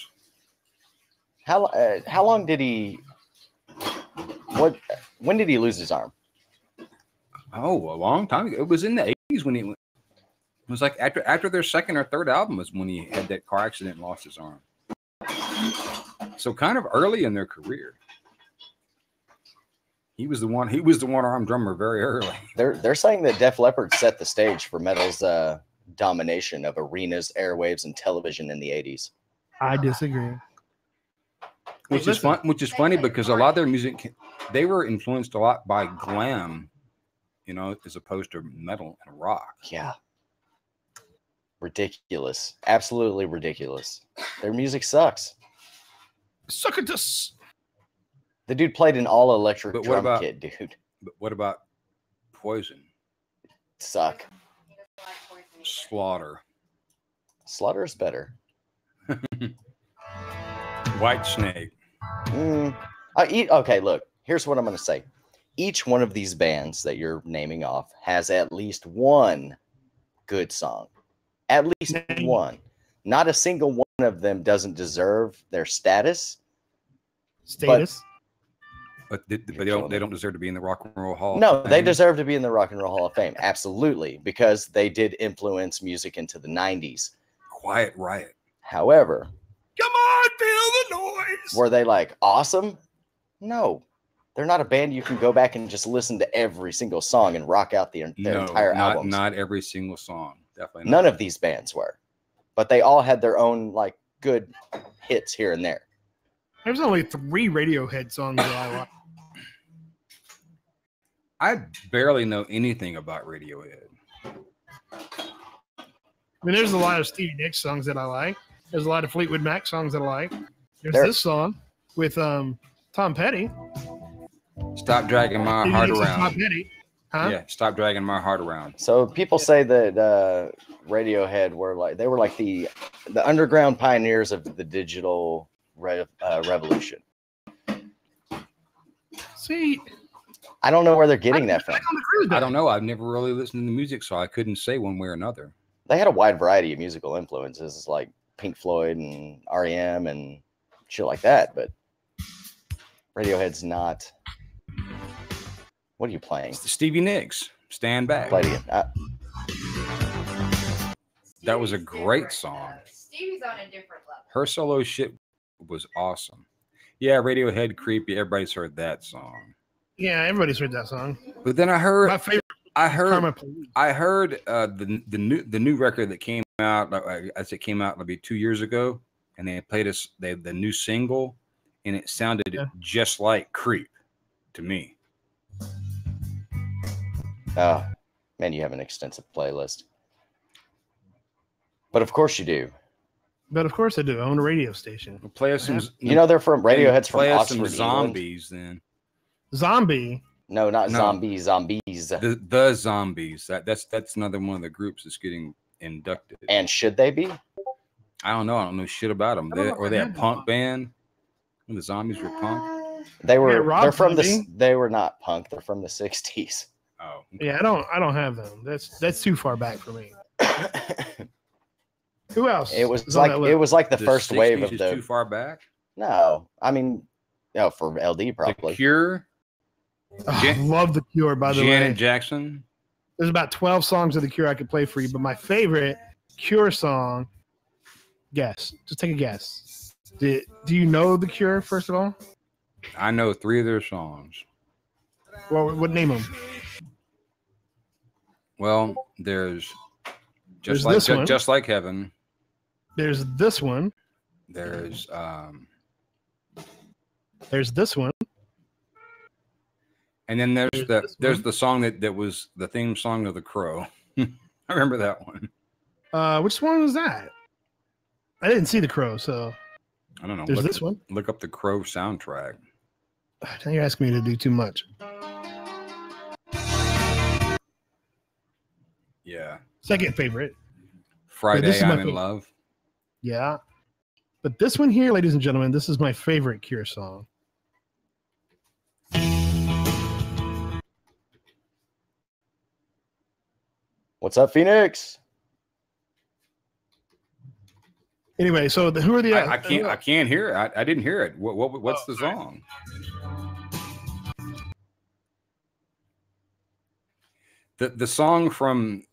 B: How long did he? When did he lose his arm?
C: Oh, a long time ago. It was in the 80s when it was like after their second or third album was when he had that car accident and lost his arm. So kind of early in their career. He was the one-armed drummer very early.
B: They're saying that Def Leppard set the stage for metal's domination of arenas, airwaves, and television in the 80s.
A: I disagree.
C: Which is fun. Which is funny because a lot of their music, they were influenced a lot by glam, as opposed to metal and rock.
B: Yeah. Ridiculous. Absolutely ridiculous. Their music sucks.
A: Succatus.
B: The dude played an all-electric
C: But what
B: drum
C: about-
B: kit, dude.
C: But what about Poison,
B: Suck.
D: He doesn't like Poison either.
C: Slaughter,
B: Slaughter's better.
C: White Snake?
B: Okay, look. Here's what I'm going to say. Each one of these bands that you're naming off has at least one good song. At least one. Not a single one of them doesn't deserve their status.
A: Status.
C: But they don't deserve to be in the Rock and Roll Hall.
B: No,
C: of
B: they
C: Fame?
B: deserve to be in the Rock and Roll Hall of Fame. Absolutely, because they did influence music into the 90s.
C: Quiet Riot.
B: However,
A: Come on, feel the noise.
B: were they like awesome? No. They're not a band you can go back and just listen to every single song and rock out their entire albums.
C: Not every single song. Definitely not.
B: None of these bands were. But they all had their own like good hits here and there.
A: There's only 3 Radiohead songs that I like.
C: I barely know anything about Radiohead.
A: I mean, there's a lot of Stevie Nicks songs that I like. There's a lot of Fleetwood Mac songs that I like. There's this song with Tom Petty.
C: Stop dragging my heart around.
A: Tom Petty. Huh?
C: Yeah, stop dragging my heart around.
B: So people say that Radiohead were like the underground pioneers of the digital revolution.
A: See,
B: I don't know where they're getting that from.
A: I don't agree with that.
C: I don't know. I've never really listened to music, so I couldn't say one way or another.
B: They had a wide variety of musical influences, like Pink Floyd and REM and shit like that. But Radiohead's not. What are you playing?
C: Stevie Nicks, Stand Back.
B: Play it again.
C: That was a great song.
D: Stevie's on a different level.
C: Her solo shit was awesome. Yeah, Radiohead, Creepy. Everybody's heard that song.
A: Yeah, everybody's heard that song.
C: But then I heard
A: Karma Police.
C: the new record that came out. As it came out maybe 2 years ago, and they played us the new single, and it sounded just like Creep to me.
B: Oh, man, you have an extensive playlist. But of course you do.
A: But of course I do. I own a radio station.
C: We'll play us some.
B: You know they're from Radiohead's from
C: play us
B: Oxford,
C: some
B: England.
C: Zombies then.
A: Zombie.
B: No, not zombies. Zombies.
C: The Zombies. That's another one of the groups that's getting inducted.
B: And should they be?
C: I don't know. I don't know shit about them. Were they a punk band? When the Zombies were punk.
B: They were.
A: Yeah,
B: they're from
A: Zombie.
B: They were not punk. They're from the '60s.
C: Oh.
A: Yeah, I don't have them. That's too far back for me. Who else?
B: It was
A: is on that list?
B: like the first wave
C: 60s
B: of
C: is
B: the.
C: too far back.
B: No, I mean, no, for LD probably.
C: The Cure.
A: Oh, I love The Cure, by the
C: Janet
A: way.
C: Jackson.
A: There's about 12 songs of The Cure I could play for you, but my favorite Cure song, guess. Just take a guess. Do you know The Cure, first of all?
C: I know 3 of their songs.
A: Well, what name them?
C: Well, there's
A: There's this one.
C: just like Heaven.
A: There's this one.
C: There's
A: this one.
C: and then there's
A: this one.
C: the song that was the theme song of The Crow. I remember that one.
A: Which one was that? I didn't see The Crow, so
C: I don't know.
A: there's this one.
C: Look up the Crow soundtrack.
A: Now you're asking me to do too much.
C: Yeah.
A: Second favorite.
C: Friday,
A: this is my
C: I'm in
A: favorite.
C: Love.
A: Yeah. But this one here, ladies and gentlemen, this is my favorite Cure song.
B: What's up, Phoenix?
A: Anyway, so who are the?
C: I can't hear it. I didn't hear it. What's the song? The song from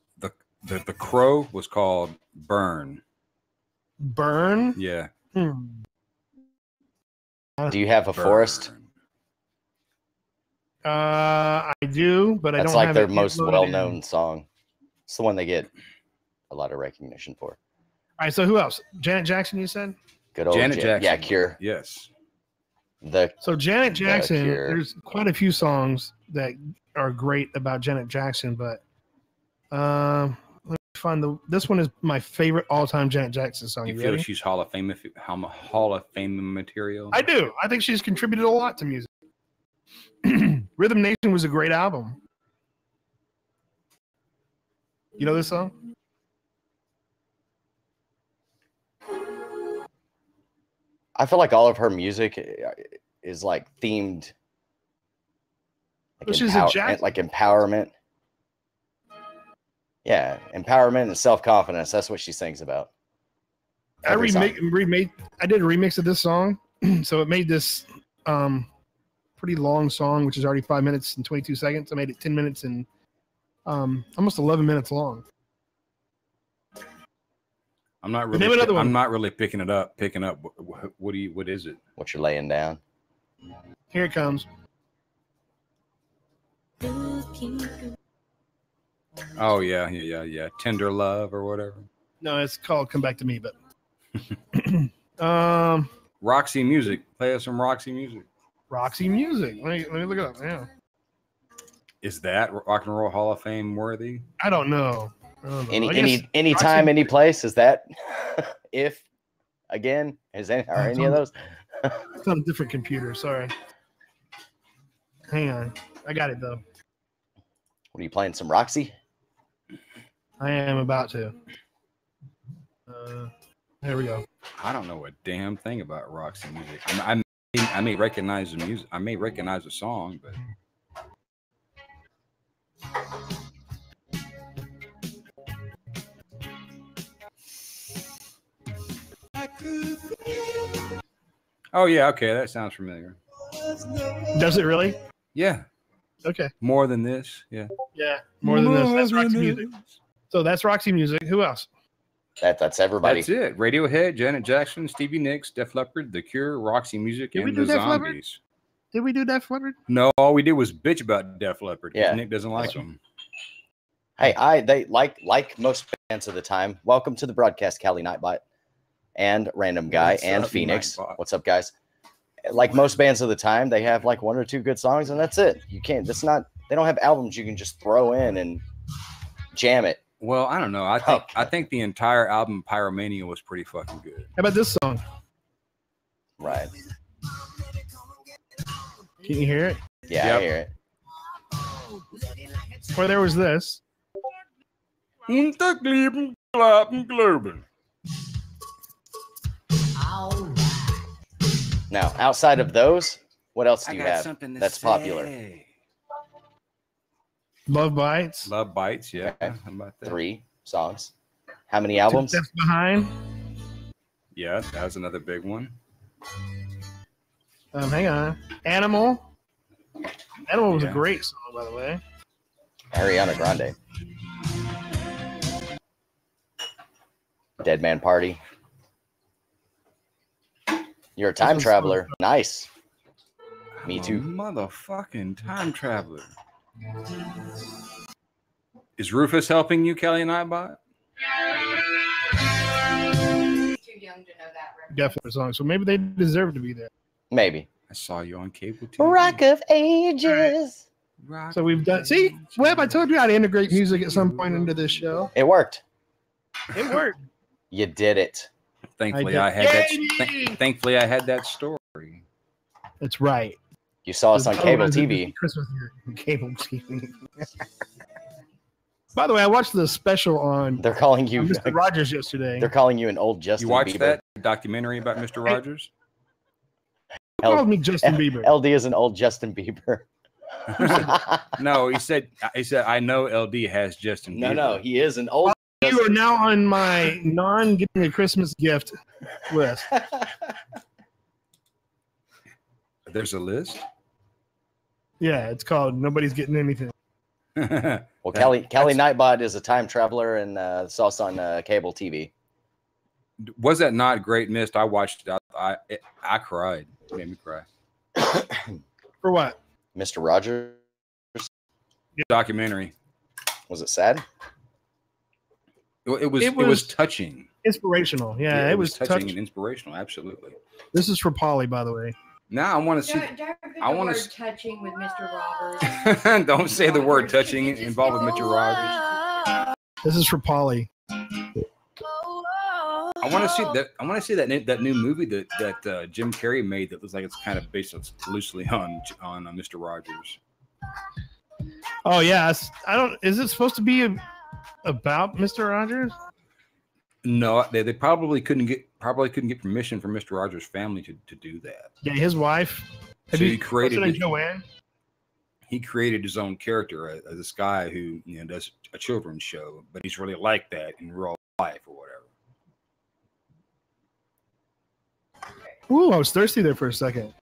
C: the Crow was called Burn.
A: Burn.
C: Yeah.
B: Do you have a forest?
A: I do, but I
B: That's
A: don't
B: like
A: have
B: their
A: it
B: most
A: loaded
B: well-known
A: in.
B: song. It's the one they get a lot of recognition for.
A: All right, so who else? Janet Jackson, you said?
B: Good old
C: Janet Jackson.
B: Yeah, Cure.
C: Yes.
A: So Janet Jackson,
B: Cure.
A: there's quite a few songs that are great about Janet Jackson, but let me find this one is my favorite all-time Janet Jackson song.
C: You
A: You
C: feel
A: ready?
C: she's Hall of Fame material?
A: I do. I think she's contributed a lot to music. Rhythm Nation was a great album. You know this song?
B: I feel like all of her music is like themed,
A: Well, she's a Jackson.
B: like empowerment. Yeah, empowerment and self-confidence. That's what she sings about.
A: I
B: Every song.
A: remade. I did a remix of this song, so it made this pretty long song, which is already 5 minutes and 22 seconds. I made it 10 minutes and almost 11 minutes long.
C: I'm not
A: Name another
C: really.
A: one.
C: I'm not really picking up. What is it?
B: What you're laying down?
A: Here it comes.
C: Oh yeah. Tender Love or whatever.
A: No, it's called "Come Back to Me," but
C: Roxy Music. Play us some Roxy Music.
A: Roxy Music. Let me look it up. Yeah,
C: Is that Rock and Roll Hall of Fame worthy?
A: I don't know.
B: Any time, any place? Is that if again? Is any of those?
A: It's on a different computer. Sorry. Hang on, I got it though.
B: What are you playing? Some Roxy?
A: I am about to. There we go.
C: I don't know a damn thing about Roxy Music. I may recognize the music. I may recognize the song, but oh yeah, okay, that sounds familiar.
A: Does it really?
C: Yeah.
A: Okay.
C: More Than This. Yeah.
A: Yeah. More than this. That's Roxy Music. So that's Roxy Music. Who else?
B: That's everybody.
C: That's it. Radiohead, Janet Jackson, Stevie Nicks, Def Leppard, The Cure, Roxy Music,
A: Did we
C: and
A: do
C: the
A: Def Leppard?
C: Zombies.
A: Did we do Def Leppard?
C: No, all we did was bitch about Def Leppard.
B: Yeah.
C: Nick doesn't like them.
B: Hey, they like most bands of the time. Welcome to the broadcast, Callie Nightbot and Random Guy
C: What's
B: and
C: up,
B: Phoenix.
C: Nightbot?
B: What's up, guys? Like most bands of the time, they have like one or two good songs, and that's it. You can't. That's not. They don't have albums you can just throw in and jam it.
C: Well, I don't know. I think the entire album Pyromania was pretty fucking good.
A: How about this song?
B: Right.
A: Can you hear it?
B: Yeah,
C: Yep.
B: I hear it.
A: Or there was this.
B: Now, outside of those, what else do you have that's popular?
A: Love Bites.
C: Love Bites, yeah.
B: Okay.
C: How about that?
B: 3 songs. How many
A: 2
B: albums?
A: Steps Behind.
C: Yeah, that was another big one.
A: Hang on. Animal. Animal was a
C: Yeah.
A: great song, by the way.
B: Ariana Grande. Dead Man Party. You're a time
A: was
B: traveler. Nice. Me
C: I'm a
B: too.
C: motherfucking time traveler. Is Rufus helping you, Kelly and I bot?
D: Too young to know that reference.
A: Definitely song. So maybe they deserve to be there.
B: Maybe.
C: I saw you on cable TV.
B: Rock of Ages.
C: Rock
A: So we've done. See, Webb, I told you I'd integrate music at some point into this show.
B: It worked.
A: It worked.
B: You did it.
C: Thankfully,
A: I
C: I
A: did.
C: had that.
A: Yay!
C: Thankfully, I had that story.
A: That's right.
B: You saw us on cable
A: Otherwise, it'd
B: TV.
A: be Christmas here. Cable TV. By the way, I watched the special on
B: They're calling you.
A: Mr. Rogers yesterday.
B: They're calling you an old Justin
C: You watched
B: Bieber.
C: that documentary about Mr. Rogers?
A: Who called me Justin Bieber.
B: LD is an old Justin Bieber.
C: No, he said. I know LD has Justin Bieber.
B: No, he is an old.
A: You are now on my non-getting a Christmas gift list.
C: There's a list.
A: Yeah, it's called Nobody's Getting Anything.
B: Well, Kelly Nightbot is a time traveler and saw us on cable TV.
C: Was that not Great Mist? I watched it. I cried. It made me cry.
A: For what?
B: Mr. Rogers.
C: Documentary.
B: Was it sad?
C: It was touching.
A: Inspirational. Yeah, it was
C: touching and
A: touching.
C: inspirational. Absolutely.
A: This is for Polly, by the way.
C: Now I want to see.
D: Don't put
C: I
D: the
C: wanna
D: word
C: s-
D: touching with Mr. Roberts.
C: Don't say the word touching involved with Mr. Rogers.
A: This is for Polly.
C: I want to see that. I want to see that new movie that Jim Carrey made that looks like it's kind of based loosely on Mr. Rogers.
A: Oh yeah, I don't. Is it supposed to be about Mr. Rogers?
C: No, they probably couldn't get permission from Mr. Rogers' family to do that.
A: Yeah, his wife.
C: So he created
A: what's her name,
C: it.
A: Joanne.
C: He created his own character as this guy who does a children's show, but he's really like that in real life or whatever.
A: Ooh, I was thirsty there for a second.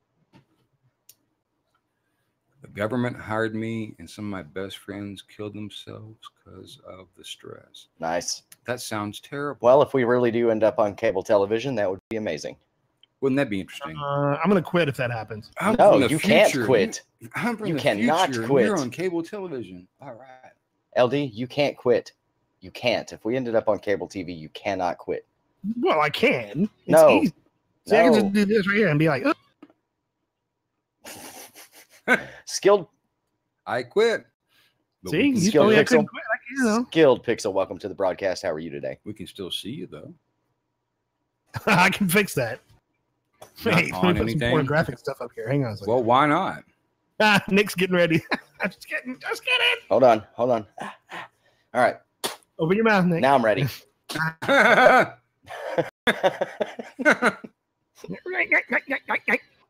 C: government hired me, and some of my best friends killed themselves because of the stress.
B: Nice.
C: That sounds terrible.
B: Well, if we really do end up on cable television, that would be amazing.
C: Wouldn't that be interesting?
A: I'm gonna quit if that happens.
C: I'm
B: No,
C: from the
B: you can't
C: future.
B: quit.
C: I'm from
B: You
C: the
B: cannot
C: future, and
B: quit.
C: You're on cable television. All right.
B: LD, you can't quit. You can't. If we ended up on cable TV, you cannot quit.
A: Well, I can. It's
B: No.
A: easy. See, I can
B: No.
A: just do this right here and be like,
B: Skilled
C: I quit. But
A: see, you
B: Skilled
A: told me I
B: Pixel.
A: couldn't quit.
B: Skilled Pixel, welcome to the broadcast. How are you today?
C: we can still see you though.
A: I can fix that.
C: Not
A: Hey,
C: on
A: let me put some
C: anything?
A: pornographic stuff up here. Hang on a second.
C: Well, why not?
A: Nick's getting ready. I'm just kidding. Just kidding.
B: Hold on. All right.
A: Open your mouth, Nick.
B: Now I'm ready.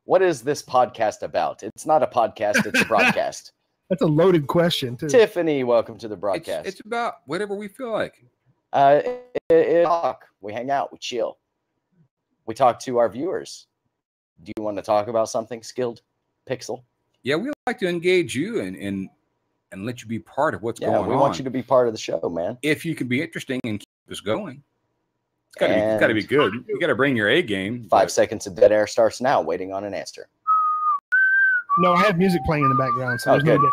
B: What is this podcast about? It's not a podcast, it's a broadcast.
A: That's a loaded question, too.
B: Tiffany, welcome to the broadcast.
C: It's about whatever we feel like.
B: Talk. We hang out, we chill. We talk to our viewers. Do you want to talk about something, Skilled Pixel?
C: Yeah, we like to engage you and let you be part of what's going on.
B: We want you to be part of the show, man.
C: If you can be interesting and keep us going. It's gotta be good. You gotta bring your A game.
B: 5 seconds of dead air starts now, waiting on an answer.
A: No, I have music playing in the background, so
B: Oh,
A: there's no
B: good.
A: dead.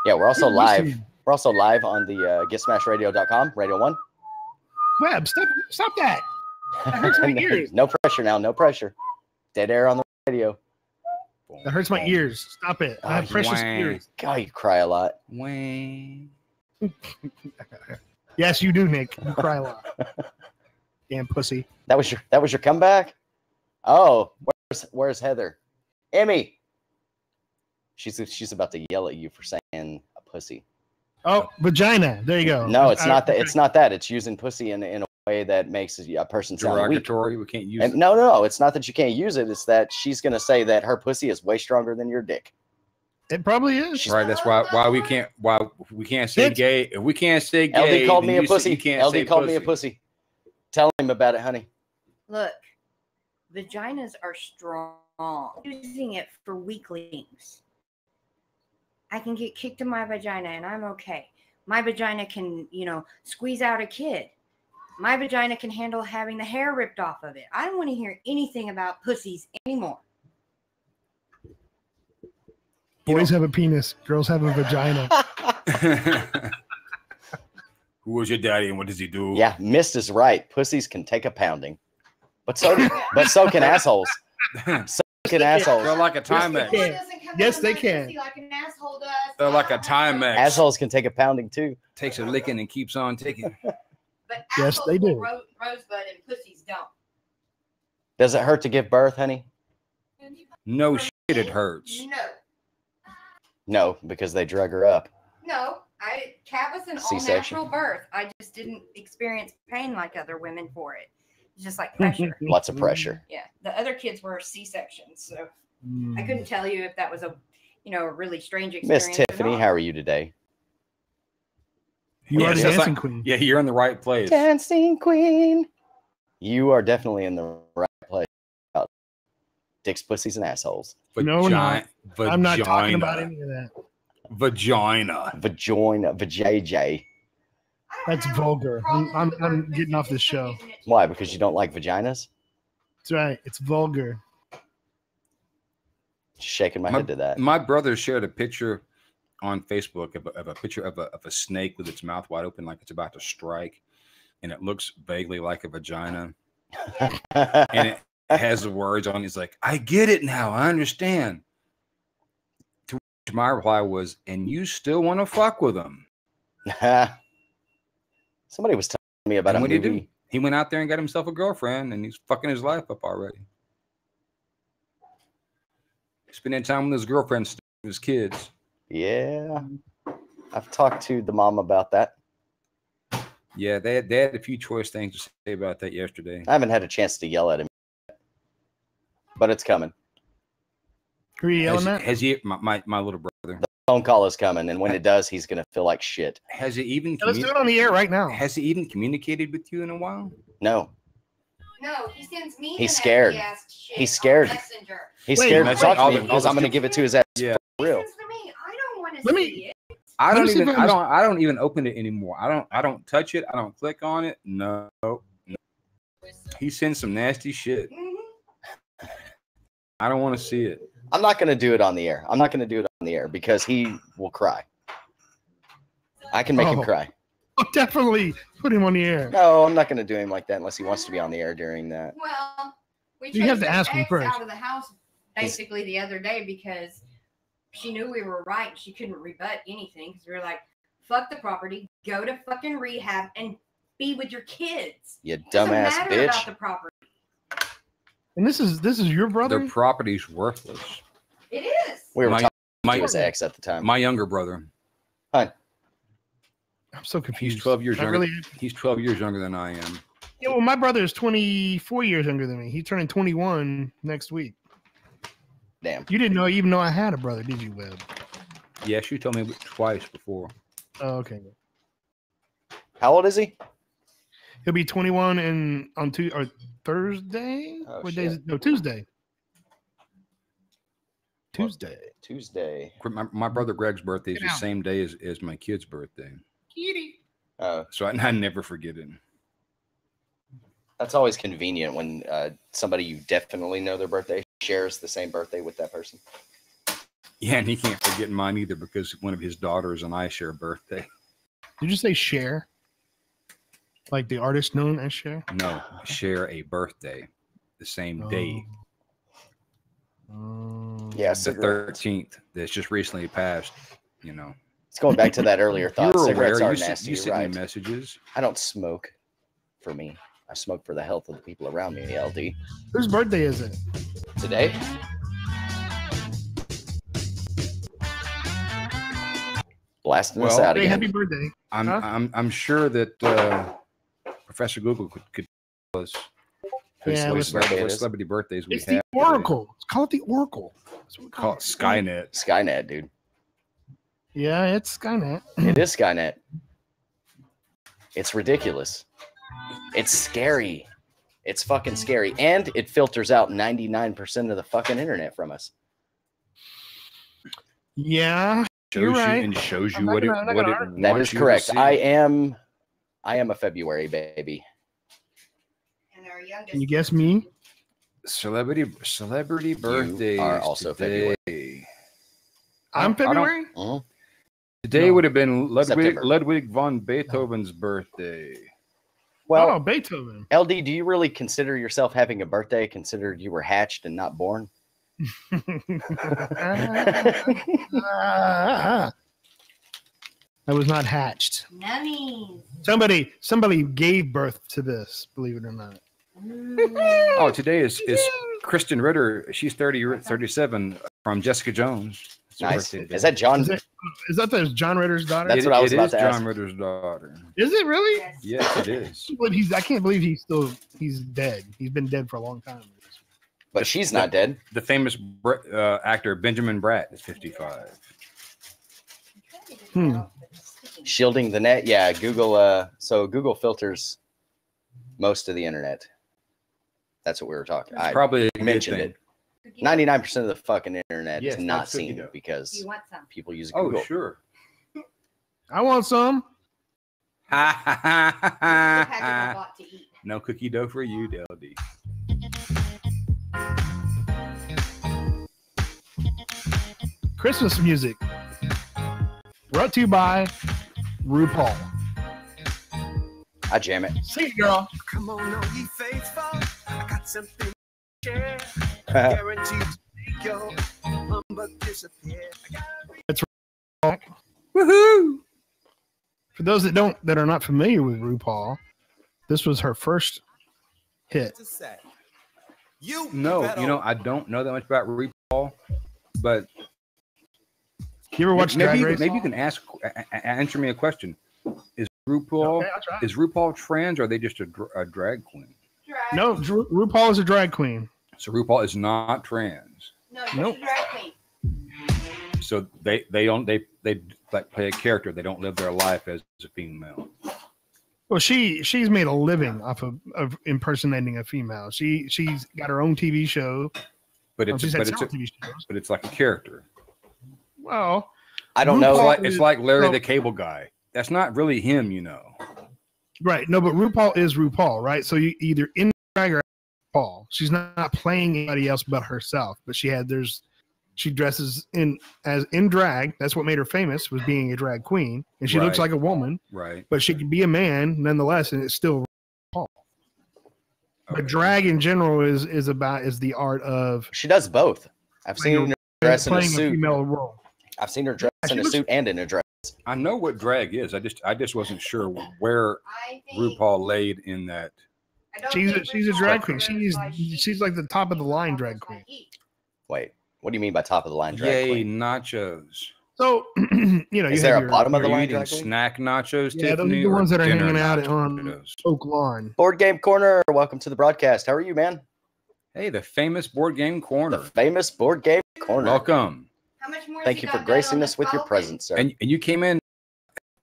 B: Yeah, we're also
A: Dude,
B: live.
A: listen.
B: We're also live on the GetSmashedRadio.com, Radio 1.
A: Web, stop that. That hurts my ears.
B: No pressure now, no pressure. Dead air on the radio.
A: That hurts my ears. Stop it. I have precious
C: wah.
A: ears.
B: God, you cry a lot.
C: Wang.
A: Yes, you do, Nick. You cry a lot. Damn pussy.
B: That was your comeback? Oh, where's Heather? Emmy. She's about to yell at you for saying a pussy.
A: Oh, vagina. There you go.
B: No, it's not that. It's not that. It's using pussy in a way that makes a person sound weak.
C: Derogatory. We can't use
B: And
C: it.
B: no. It's not that you can't use it. It's that she's gonna say that her pussy is way stronger than your dick.
A: It probably is.
C: Right. That's why we can't say gay. If we can't say gay,
B: LD called
C: then
B: me a
C: you say
B: pussy.
C: you can't say
B: LD called me a pussy. Tell him about it, honey.
D: Look, vaginas are strong. Using it for weaklings. I can get kicked in my vagina and I'm okay. My vagina can, squeeze out a kid. My vagina can handle having the hair ripped off of it. I don't want to hear anything about pussies anymore.
A: Boys have a penis. Girls have a vagina.
C: Who was your daddy and what does he do?
B: Yeah, Mist is right. Pussies can take a pounding, but so can assholes. So can assholes.
C: They're like a Timex.
A: can. Yes, they can.
D: Like an asshole does.
C: They're like a Timex.
B: Assholes can take a pounding too.
C: Takes a licking and keeps on ticking.
D: But
A: Yes,
D: assholes
A: they do.
D: will rosebud and pussies don't.
B: Does it hurt to give birth, honey?
C: No shit, it hurts.
B: No, because they drug her up.
D: No. Cat was an
B: C-section.
D: all-natural birth. I just didn't experience pain like other women for it. It's just like pressure.
B: Lots of pressure.
D: Yeah. The other kids were C-sections, so I couldn't tell you if that was a really strange experience.
B: Miss Tiffany, how are you today?
A: You are the
C: just
A: dancing queen.
C: Yeah, you're in the right place.
B: Dancing queen. You are definitely in the right place. Dicks, pussies, and assholes.
A: No, we're not.
C: Vagina.
A: I'm not talking about any of that.
C: Vagina.
B: Vajayjay.
A: That's vulgar. I'm getting off this show.
B: Why? Because you don't like vaginas?
A: That's right. It's vulgar.
B: Just shaking my head to that.
C: My brother shared a picture on Facebook of a picture of a snake with its mouth wide open, like it's about to strike, and it looks vaguely like a vagina, and it has the words on. He's like, "I get it now. I understand." To which my reply was, "And you still want to fuck with him?"
B: Somebody was telling me about
C: And
B: a
C: what did he
B: movie.
C: do? He went out there and got himself a girlfriend, and he's fucking his life up already. Spending time with his girlfriend, his kids.
B: Yeah. I've talked to the mom about that.
C: Yeah, they had a few choice things to say about that yesterday.
B: I haven't had a chance to yell at him, but it's coming.
A: Who are you yelling at?
C: Has he, my little brother,
B: Phone call is coming, and when it does, he's going to feel like shit.
C: has he even
A: Let's do it on the air right now.
C: has he even communicated with you in a while?
B: No.
D: No, he sends me.
B: He's scared. He's scared.
D: Messenger.
B: He's
A: Wait,
B: scared to
C: that's
B: talk
C: like
B: to me
C: all
B: because
C: the
B: I'm going to give it to his ass
C: Yeah.
B: for real.
D: He sends to me. I don't want to
A: Let
D: see
A: me-
D: it.
C: I
A: Let
C: don't
A: me see
C: even
A: if I
C: I don't even open it anymore. I don't touch it. I don't click on it. No. He sends some nasty shit.
D: Mhm.
C: I don't want to see it.
B: I'm not going to do it on the air. I'm not going to do it on the air because he will cry. I can make him
A: Oh.
B: cry.
A: I'll definitely put him on the air.
B: No, I'm not going to do him like that unless he wants to be on the air during that.
D: Well, we
A: You have
D: chased
A: to
D: our
A: ask him
D: ex
A: first.
D: out of the house basically the other day because she knew we were right. She couldn't rebut anything because we were like, "Fuck the property, go to fucking rehab and be with your kids."
B: You
D: Doesn't
B: dumbass
D: matter
B: bitch.
D: about the property.
A: And this is your brother?
C: Their property's worthless.
D: It is.
B: We were
C: My-
B: talking
C: my-
B: to his ex at the time.
C: My younger brother.
A: I'm so confused.
C: He's 12 years
A: I
C: younger.
A: really-
C: He's 12 years younger than I am.
A: Yeah, well, my brother is 24 years younger than me. He's turning 21 next week.
B: Damn.
A: You didn't even know I had a brother, did you, Webb?
C: Yes, you told me twice before.
A: Oh, okay.
B: How old is he?
A: He'll be 21 on Thursday.
B: Oh,
A: What day is
B: shit.
A: it? No, Tuesday. Tuesday.
B: Tuesday.
C: My brother Greg's birthday is
A: Get
C: the
A: out.
C: same day as my kid's birthday.
A: Kitty.
B: Oh,
C: So I never forget it.
B: that's always convenient when somebody you definitely know their birthday shares the same birthday with that person.
C: Yeah, and he can't forget mine either because one of his daughters and I share a birthday.
A: Did you say Cher? Like the artist known as Cher?
C: No, share a birthday the same day.
A: Oh.
B: Yeah,
C: The
B: cigarettes.
C: 13th. That's just recently passed. You know.
B: It's going back to that earlier thought.
C: You're
B: Cigarettes
C: aware.
B: are
C: You
B: nasty,
C: sent me
B: right?
C: messages.
B: I don't smoke for me. I smoke for the health of the people around me, LD.
A: Whose birthday is it?
B: Today? Blasting us
C: Well,
B: out
A: Hey,
B: again.
A: happy birthday.
C: I'm
A: Huh?
C: I'm sure that Professor Google could tell us
A: Yeah,
C: what
A: let's-
C: celebrity birthdays we
A: It's
C: have.
A: the Oracle. Let's call it the Oracle. That's what we
C: Call it Skynet.
B: Skynet, dude.
A: Yeah, it's Skynet.
B: It is Skynet. It's ridiculous. It's scary. It's fucking scary. And it filters out 99% of the fucking internet from us.
A: Yeah.
C: Shows
A: You're
C: you
A: right.
C: and shows
A: I'm
C: you
A: not
C: what it
A: gonna- I'm not
C: what
A: gonna
C: it
A: argue.
B: That
C: wants
B: is
C: you to
B: correct.
C: see.
B: I am a February baby.
D: And our youngest.
A: Can you guess me?
C: Celebrity birthdays.
B: are also
C: today.
A: I'm
C: I don't-
A: February.
B: Mhm.
C: Today
A: No.
C: would have been
B: September.
C: Ludwig von Beethoven's birthday.
B: Well,
A: Oh, Beethoven.
B: LD, do you really consider yourself having a birthday considered you were hatched and not born?
A: I was not hatched.
D: Nummies.
A: Somebody gave birth to this, believe it or not.
C: Oh, today is Kristen Ritter. She's 37 from Jessica Jones. It's her
B: Nice.
C: birthday today.
B: Is that John?
A: Is that the John Ritter's daughter?
B: That's what I was
C: It
B: about
C: is
B: to ask.
C: John Ritter's daughter.
A: Is it really?
D: Yes.
C: Yes, it is.
A: I can't believe he's dead. He's been dead for a long time.
B: But she's not dead.
C: The famous actor Benjamin Bratt is 55.
B: Shielding the net. Yeah, Google. So Google filters most of the internet. That's what we were talking.
C: It's
B: I
C: probably a good
B: mentioned
C: thing.
B: it. 99% of the fucking internet
C: Yes,
B: is not
C: that's cookie
B: seen
C: dough.
B: because
D: You want some?
B: people use
C: Oh,
B: Google.
C: sure.
A: I want some.
C: Ha ha ha
D: Here's the package I
C: ha.
D: bought to eat.
C: No cookie dough for you, LD.
A: Christmas music. Brought to you by RuPaul.
B: I jam it.
A: Sing it, girl.
E: Come on, all ye faithful. I got something to share. Guaranteed to make your humbug disappear.
A: Woohoo! For those that are not familiar with RuPaul, this was her first hit.
E: To say. You
C: No,
E: better-
C: you know, I don't know that much about RuPaul, but
A: You ever watch Drag Race?
C: maybe you can answer me a question. Is RuPaul
A: Okay, I'll try.
C: is RuPaul trans or are they just a drag queen?
D: Drag.
A: No, RuPaul is a drag queen.
C: So RuPaul is not trans.
D: No, just
A: Nope.
D: a drag queen.
C: So they like play a character. They don't live their life as a female.
A: Well, she's made a living off of impersonating a female. She's got her own TV show.
C: But it's
A: she's had
C: but it's
A: several TV shows.
C: but it's like a character.
A: Well,
B: I don't know.
C: It's like Larry the Cable Guy. That's not really him, you know.
A: Right. No, but RuPaul is RuPaul, right? So you either in drag or RuPaul. She's not playing anybody else but herself. But she dresses in drag. That's what made her famous, was being a drag queen. And she looks like a woman.
C: Right.
A: But she can be a man nonetheless, and it's still RuPaul.
C: Okay.
A: But drag in general is the art of.
B: She does both. I've seen her dress in a
A: playing
B: suit.
A: female role.
B: I've seen her dress in a suit and in a dress.
C: I know what drag is. I just wasn't sure where RuPaul laid in that.
A: She's a drag queen. She's like the top of the line drag queen.
B: Wait, what do you mean by top of the line drag
C: Yay,
B: queen?
C: nachos.
A: So you know,
B: Is there a bottom of the
C: Are you
B: line
C: eating
B: drag queen?
C: snack nachos,
A: Yeah, those are
C: Tiffany,
A: the
C: or
A: ones that are
C: dinner
A: hanging out on
C: nachos?
A: Oak Lawn.
B: Board Game Corner, welcome to the broadcast. How are you, man?
C: Hey, the famous board game
B: The
C: corner.
B: famous Board Game Corner.
C: Welcome.
D: How much more?
B: Thank you for gracing us with your presence, sir.
C: And you came in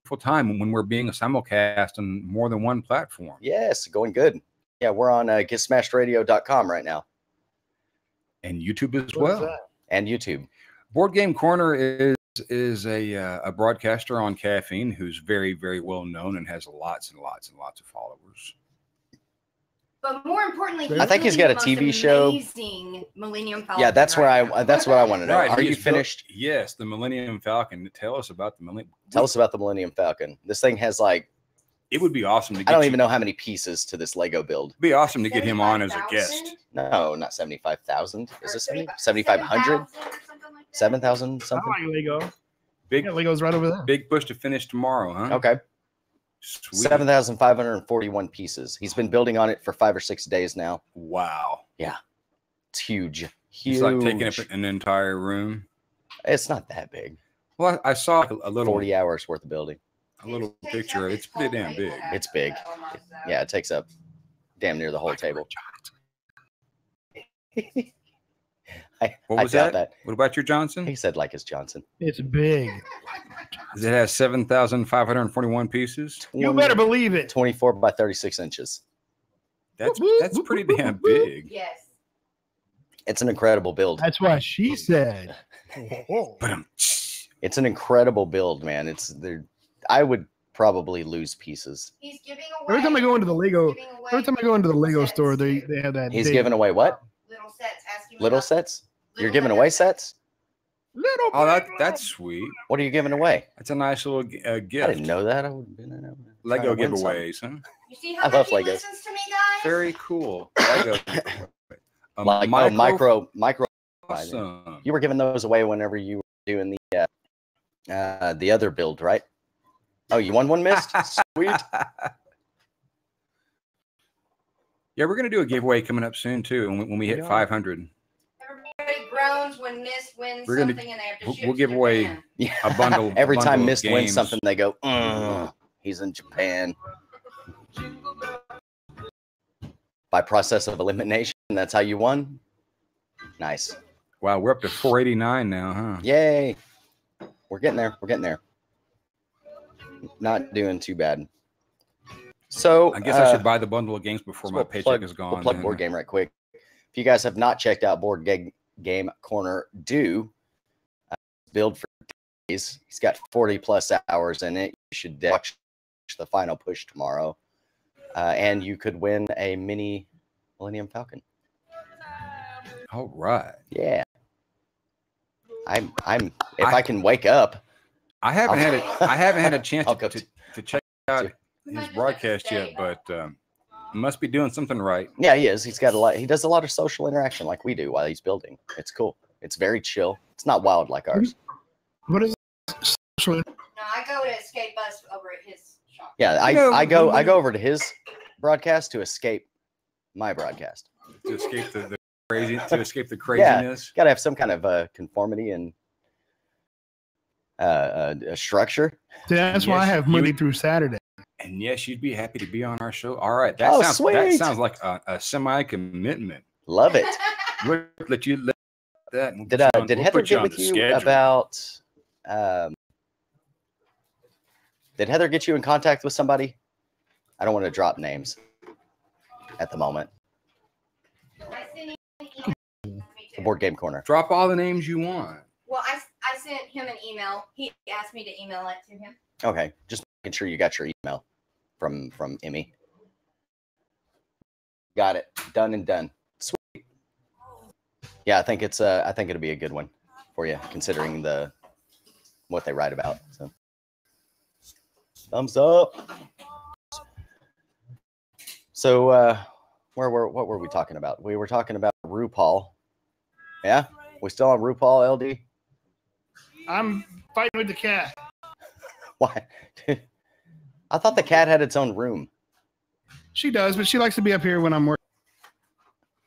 C: full time when we're being a simulcast on more than one platform.
B: Yes, going good. Yeah, we're on GetSmashedRadio.com right now.
C: And YouTube as
A: What is
C: well.
A: that?
B: And YouTube.
C: Board Game Corner is a broadcaster on Caffeine who's very, very well known and has lots and lots and lots of followers.
D: But more importantly,
B: I think he's got a TV show.
D: Amazing Millennium Falcon.
B: Yeah, that's what I want to know.
C: Right,
B: Are you
C: he's built-
B: finished?
C: Yes, the Millennium Falcon. Tell us about the Millennium.
B: Tell us about the Millennium Falcon. This thing has like,
C: It would be awesome to get
B: I don't
C: you-
B: even know how many pieces to this Lego build.
C: It'd be awesome to get him on as a guest.
B: No, not 75,000. Is this 7,500? 7,000
A: I
B: something?
A: like Lego.
C: Big
A: Yeah, Lego's right over there.
C: big push to finish tomorrow, huh?
B: Okay.
C: Sweet.
B: 7,541 pieces. He's been building on it for 5 or 6 days now.
C: Wow.
B: It's huge.
C: It's like taking up an entire room.
B: It's not that big.
C: Well, I saw a little
B: 40 hours worth of building.
C: picture. It's pretty damn big.
B: It's big. Yeah, it takes up damn near the whole table. I
C: What was
B: doubt
C: that? What about your Johnson?
B: He said like his Johnson.
A: It's big.
C: It has 7,541 pieces.
A: You better believe it.
B: 24 by 36 inches.
C: That's
A: Whoop,
C: that's
A: whoop,
C: pretty
A: whoop,
C: damn
A: whoop, whoop.
C: big.
D: Yes.
B: It's an incredible build.
A: That's what she said.
C: But
B: It's an incredible build, man. It's there. I would probably lose pieces.
D: He's giving away.
A: Every time I go into the Lego store, they have that.
B: He's
A: big
B: giving away what?
D: little sets. Asking
B: Little
D: about
B: sets? You're
D: little
B: giving
D: Lego
B: away sets?
A: little.
C: oh,
A: big
C: that's sweet.
B: What are you giving away?
C: That's a nice little gift.
B: I didn't know that. I would have been
C: Lego
B: trying to win
C: giveaways, huh?
D: You see
B: I
D: how
B: love
D: much he
B: Legos.
D: listens to me, guys?
C: Very cool. Lego. A
B: like micro.
C: Awesome.
B: You were giving those away whenever you were doing the other build, right? Oh, you won one, missed? Sweet.
C: Yeah, we're gonna do a giveaway coming up soon too, when we hit
B: Yeah.
C: 500.
D: Everybody groans when Miss wins
C: We're gonna-
D: something and they have to
C: we'll-
D: ship
C: we'll
D: to
C: give away-
D: Japan.
B: Yeah.
C: A bundle.
B: Every
C: bundle
B: time
C: of
B: Mist wins
C: games.
B: something, they go, he's in Japan. By process of elimination, that's how you won? Nice.
C: Wow, we're up to 489 now, huh?
B: Yay. We're getting there. We're getting there. Not doing too bad. So
C: I guess I should buy the bundle of games before my paycheck is gone.
B: We'll plug
C: then.
B: Board Game right quick. If you guys have not checked out Board Game Corner, do build for days. He's got 40 plus hours in it. You should watch the final push tomorrow, and you could win a mini Millennium Falcon.
C: All right.
B: Yeah. If I can wake up.
C: I haven't had a chance
B: I'll go
C: to check out his broadcast yet, but must be doing something right.
B: Yeah, he is. He's got a lot. He does a lot of social interaction like we do while he's building. It's cool. It's very chill. It's not wild like ours.
A: What is social?
D: No, I go to Escape Bus over at his shop.
B: Yeah, I go over to his broadcast to escape my broadcast.
C: To escape the craziness.
B: Got to have some kind of conformity and a structure.
A: That's why I have Monday through Saturday.
C: And yes, you'd be happy to be on our show. All right, that
B: sweet.
C: sounds like a semi-commitment.
B: Love it.
C: We'll let that. and we'll
B: Did
C: put you on-
B: did
C: we'll
B: Heather
C: put you
B: get
C: on
B: with
C: the
B: you
C: schedule.
B: about? Did Heather get you in contact with somebody? I don't want to drop names at the moment. The Board Game Corner.
C: Drop all the names you want.
D: Well, I sent him an email. He asked me to email it to him.
B: Okay, just making sure you got your email from Emmy. Got it. Done and done. Sweet. Yeah, I think it'll be a good one for you, considering what they write about. So, thumbs up. So, what were we talking about? We were talking about RuPaul. Yeah, we still on RuPaul, LD?
A: I'm fighting with the cat.
B: Why? I thought the cat had its own room.
A: She does, but she likes to be up here when I'm working.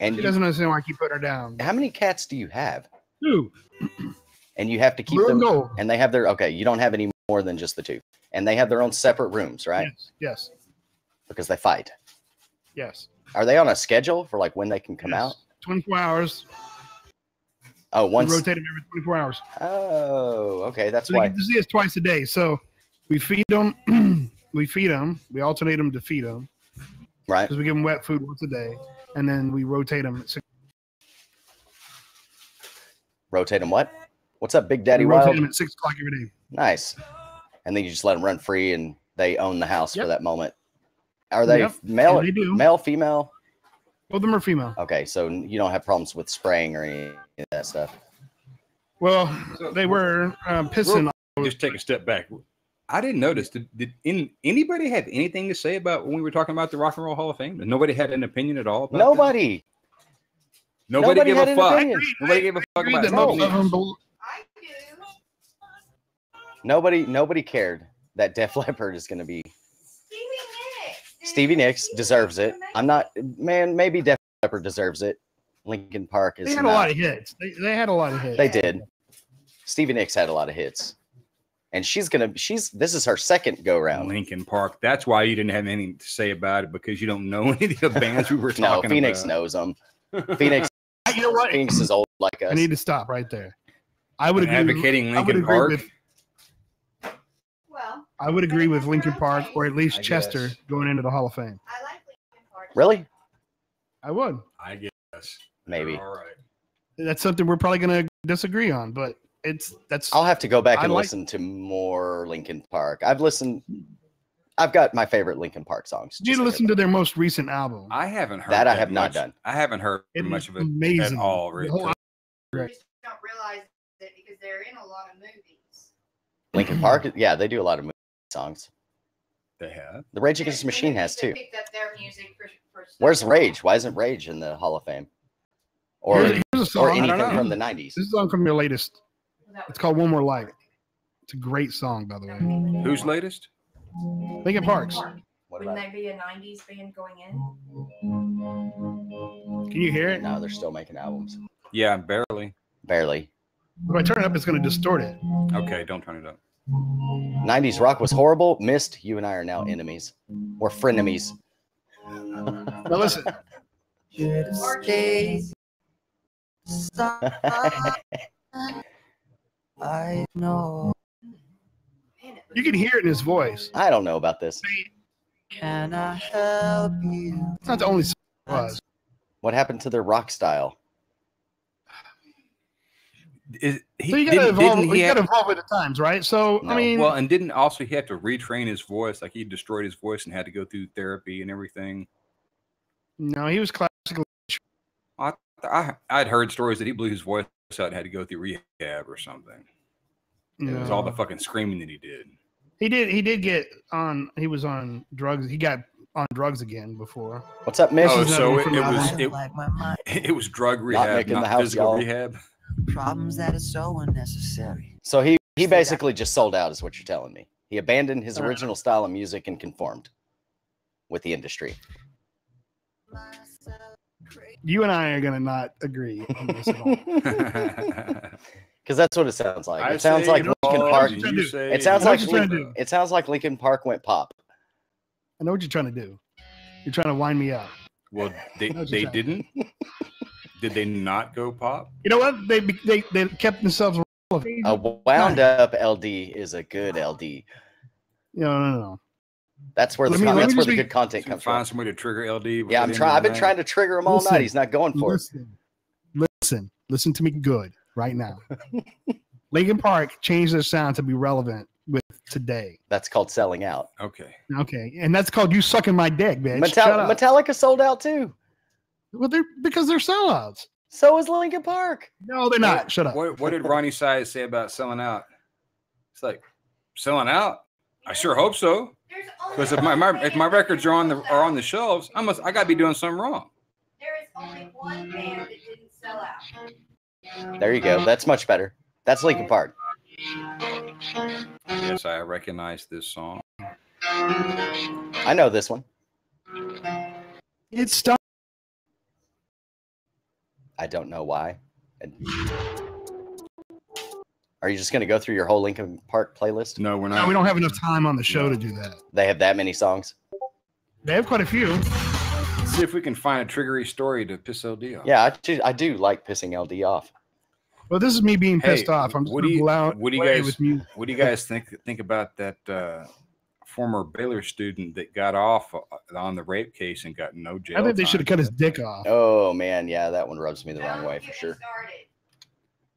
B: And
A: She doesn't understand why I keep putting her down.
B: How many cats do you have?
A: 2.
B: And you have to keep them. And they have their you don't have any more than just the 2. And they have their own separate rooms, right?
A: Yes.
B: Because they fight.
A: Yes.
B: Are they on a schedule for like when they can come out?
A: 24 hours.
B: Oh, once.
A: We rotate them every 24 hours.
B: Oh, okay. That's
A: so
B: why.
A: They get to see us twice a day. So we feed them. We alternate them to feed them.
B: Right.
A: Because we give them wet food once a day. And then we rotate them.
B: Rotate them what? What's up, Big Daddy
A: we rotate
B: Wild?
A: them at 6 o'clock every day.
B: Nice. And then you just let them run free and they own the house for that moment. Are they male?
A: They do.
B: Male, female?
A: Both of them are female.
B: Okay, so you don't have problems with spraying or any of that stuff.
A: Well, they were pissing.
C: Just take a step back. I didn't notice. Did anybody have anything to say about when we were talking about the Rock and Roll Hall of Fame? Nobody had an opinion at all about
B: Nobody.
C: That? Nobody gave a fuck. Nobody gave a fuck about it.
B: Nobody cared that Def Leppard is going to be. Stevie Nicks deserves it. I'm not, man, maybe Def Leppard deserves it. Linkin Park is.
A: They had a lot of hits. They had a lot of hits.
B: They did. Stevie Nicks had a lot of hits. And this is her second go round.
C: Linkin Park. That's why you didn't have anything to say about it, because you don't know any of the bands we were talking about.
B: No, Phoenix knows them. Phoenix.
A: You know what?
B: Phoenix is old like us.
A: I need to stop right there. I would agree.
C: Advocating Linkin Park.
A: I would agree with Linkin Park, or at least Chester going into the Hall of Fame.
D: I like Linkin Park.
B: Really?
A: I would.
C: I guess.
B: Maybe.
C: All right.
A: That's something we're probably going to disagree on, but that's.
B: I'll have to go back and listen to more Linkin Park. I've got my favorite Linkin Park songs.
A: You need to listen to their most recent album.
C: I haven't heard
B: that. I have not done.
C: I haven't heard much of it
A: amazing.
C: at all. Really.
D: You just don't realize it because they're in a lot of movies.
B: Linkin Park, yeah, they do a lot of movie songs.
C: They have.
B: The Rage Against the Machine has too.
D: Picked up their music for
B: Where's Rage? Why isn't Rage in the Hall of Fame? Or
A: here's a song.
B: or anything from the 90s?
A: This is a song from their latest. It's called One More Light. It's a great song, by the way.
C: Who's latest?
A: Linkin Park's.
D: Wouldn't they be a 90s band going in?
A: Can you hear it?
B: No, they're still making albums.
C: Yeah, barely.
B: Barely.
A: If I turn it up, it's going to distort it.
C: Okay, don't turn it up.
B: 90s rock was horrible. Missed. You and I are now enemies. We're frenemies.
A: Now listen.
H: I know.
A: You can hear it in his voice.
B: I don't know about this.
H: Can I help you?
A: It's not the only song it was.
B: What happened to their rock style?
A: So you got to evolve with the times, right? So,
B: No.
A: I mean.
C: Well, and didn't also he have to retrain his voice? Like he destroyed his voice and had to go through therapy and everything.
A: No, he was classically.
C: I'd heard stories that he blew his voice out and had to go through rehab or something. It was all the fucking screaming that he did.
A: He did get on. He was on drugs. He got on drugs again before.
B: What's up, Miss?
C: Oh, so
H: Like
C: it was drug rehab,
B: making
C: not
B: the house,
C: physical
B: y'all.
C: rehab.
H: problems that are so unnecessary.
B: So he basically just sold out, is what you're telling me. He abandoned his original style of music and conformed with the industry.
A: You and I are going to not agree on this at all.
B: Because that's what it sounds like. It sounds like Linkin Park. It sounds like Linkin Park went pop.
A: I know what you're trying to do. You're trying to wind me up.
C: Well, they didn't. Did they not go pop?
A: You know what? They kept themselves relevant.
B: A wound up LD is a good LD.
A: No.
B: That's where
A: Let me
B: that's where
A: just
B: the
A: be-
B: good content comes
C: Find
B: from.
C: some way to trigger LD.
B: Yeah, I've been trying to trigger him all
A: Listen,
B: night. He's not going for it.
A: Listen to me good right now. Linkin Park changed their sound to be relevant with today.
B: That's called selling out.
C: Okay.
A: Okay, and that's called you sucking my dick, bitch. Shut up.
B: Metallica sold out too.
A: Well, because they're sellouts.
B: So is Linkin Park.
A: No, they're not. Shut up.
C: What did Ronnie Size say about selling out? It's like selling out. I sure hope so. Because if my records are on the shelves, I gotta be doing something wrong.
D: There is only one band that didn't sell out.
B: There you go. That's much better. That's Linkin Park.
C: Yes, I recognize this song.
B: I know this one.
A: It's stuff.
B: I don't know why. Are you just going to go through your whole Linkin Park playlist?
C: No, we're
A: No,
C: not.
A: we don't have enough time on the show to do that.
B: They have that many songs?
A: They have quite a few.
C: Let's see if we can find a triggery story to piss LD off.
B: Yeah, I do like pissing LD off.
A: Well, this is me being pissed
C: Hey,
A: off. I'm just
C: what
A: going
C: do
A: to
C: you-
A: blow out.
C: what do you
A: play
C: guys-
A: with music.
C: What do you guys think about that former Baylor student that got off on the rape case and got no jail
A: I think they
C: time?
A: should have cut his dick off.
B: Oh, man. Yeah, that one rubs me the wrong way for sure.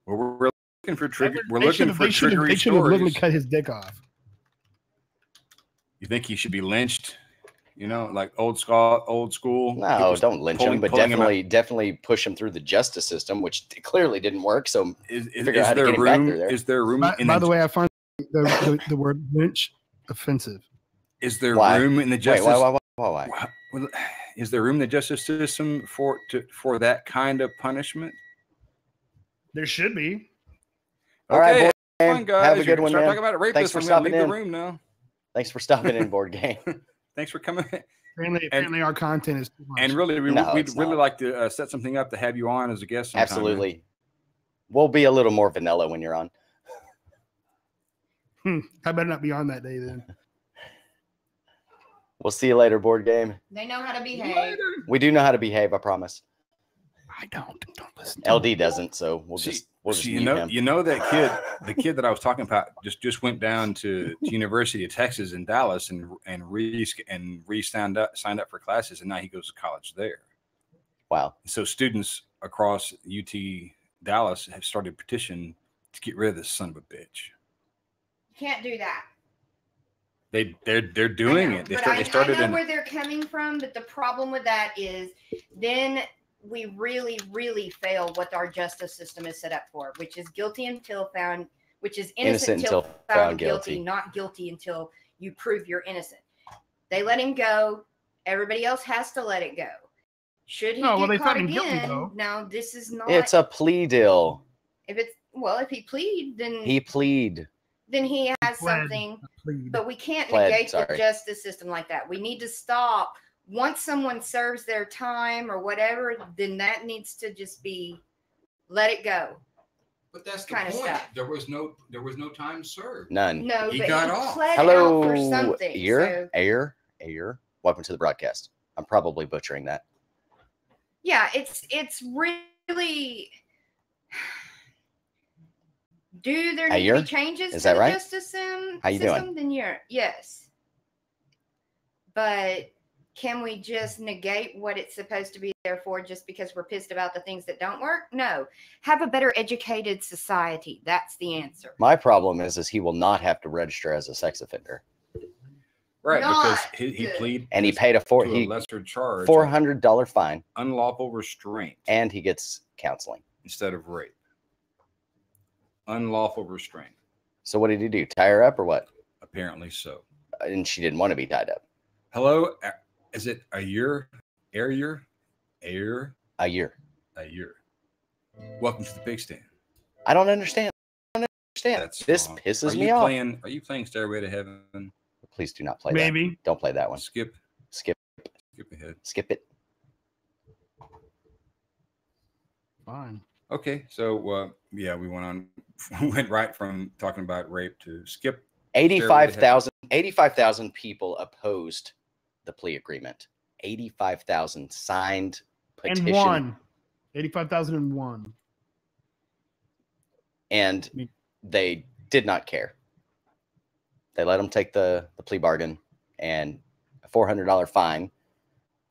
C: Well, we're looking for trigger. We're
A: They
C: looking
A: should've-
C: for
A: they should've-
C: triggery
A: They should have literally
C: stories.
A: cut his dick off.
C: You think he should be lynched? You know, like old school.
B: No,
C: People
B: don't lynch him, but
C: pulling him out.
B: definitely push him through the justice system, which clearly didn't work. So
C: Is
B: figure out how to
C: there
B: get him back
C: room?
B: through there.
C: Is there room?
A: By the way, I find the word lynch offensive.
C: is there
B: Why?
C: room in the
B: wait,
C: justice?
B: why?
C: Well, is there room in the justice system for that kind of punishment?
A: There should be.
B: All right,
C: Okay,
B: board
C: come on,
B: game.
C: guys.
B: Have a
C: You're
B: good
C: gonna
B: one,
C: start
B: man.
C: talking about rapists.
B: Thanks for
C: I'm gonna leave
B: stopping in.
C: the room now.
B: Thanks for stopping in, board game.
C: Thanks for coming.
A: Apparently our content is too much.
C: And really,
B: No,
C: we'd
B: it's
C: really
B: not.
C: like to set something up to have you on as a guest. Sometime, man.
B: Absolutely. We'll be a little more vanilla when you're on.
A: I better not be on that day then.
B: We'll see you later, board game.
D: They know how to behave.
B: We do know how to behave, I promise.
A: I don't. Don't listen. To
B: LD doesn't, so we'll just
C: you
B: mute
C: know,
B: him.
C: you know that kid, the kid that I was talking about, just went down to University of Texas in Dallas and signed up for classes, and now he goes to college there.
B: Wow.
C: So students across UT Dallas have started a petition to get rid of this son of a bitch.
D: Can't do that.
C: They're doing
D: I know,
C: it.
D: but
C: They started
D: I know
C: in.
D: where they're coming from, but the problem with that is then we really, really fail what our justice system is set up for, which is guilty until found, which is innocent until found guilty, not guilty until you prove you're innocent. They let him go. Everybody else has to let it go. Should he get
A: they
D: caught
A: found him guilty,
D: again?
A: though.
D: Now this is not.
B: It's a plea deal.
D: if he plead, then
B: He plead.
D: he has
A: Pled.
D: something.
A: Plead.
D: But we can't
B: Pled,
D: negate the
B: sorry.
D: justice system like that. We need to stop. Once someone serves their time or whatever, then that needs to just be let it go.
C: But that's
D: the kind of point. Stuff.
C: There was no time served.
B: None.
D: No,
C: He
D: but
C: got
D: he
C: off.
D: pled
B: Hello,
D: out for something.
B: Air. Welcome to the broadcast. I'm probably butchering that.
D: Yeah, it's really. Do there need to be changes
B: Is
D: to
B: that
D: the
B: right?
D: justice system?
B: How you doing?
D: Then yes. But can we just negate what it's supposed to be there for just because we're pissed about the things that don't work? No. Have a better educated society. That's the answer.
B: My problem is he will not have to register as a sex offender.
C: Right,
D: Not
C: because he
D: good.
C: pleaded
B: And he paid a
C: lesser charge,
B: $400 fine,
C: unlawful restraint
B: and he gets counseling.
C: instead of rape. Unlawful restraint,
B: So what did he do? Tie her up or what?
C: apparently so.
B: And she didn't want to be tied up.
C: Hello, is it a year?
B: A year.
C: Welcome to the PigStand.
B: I don't understand. This
C: wrong.
B: pisses
C: Are
B: me
C: you
B: off.
C: Are you playing Stairway to Heaven?
B: Please do not play
A: Maybe.
B: that. Don't play that one.
C: Skip
B: Skip
C: ahead.
B: it.
A: Fine.
C: Okay, so yeah, we went right from talking about rape to skip.
B: 85,000 people opposed the plea agreement. 85,000 signed petition.
A: And one. 85,001.
B: And they did not care. They let him take the plea bargain, and a $400 fine.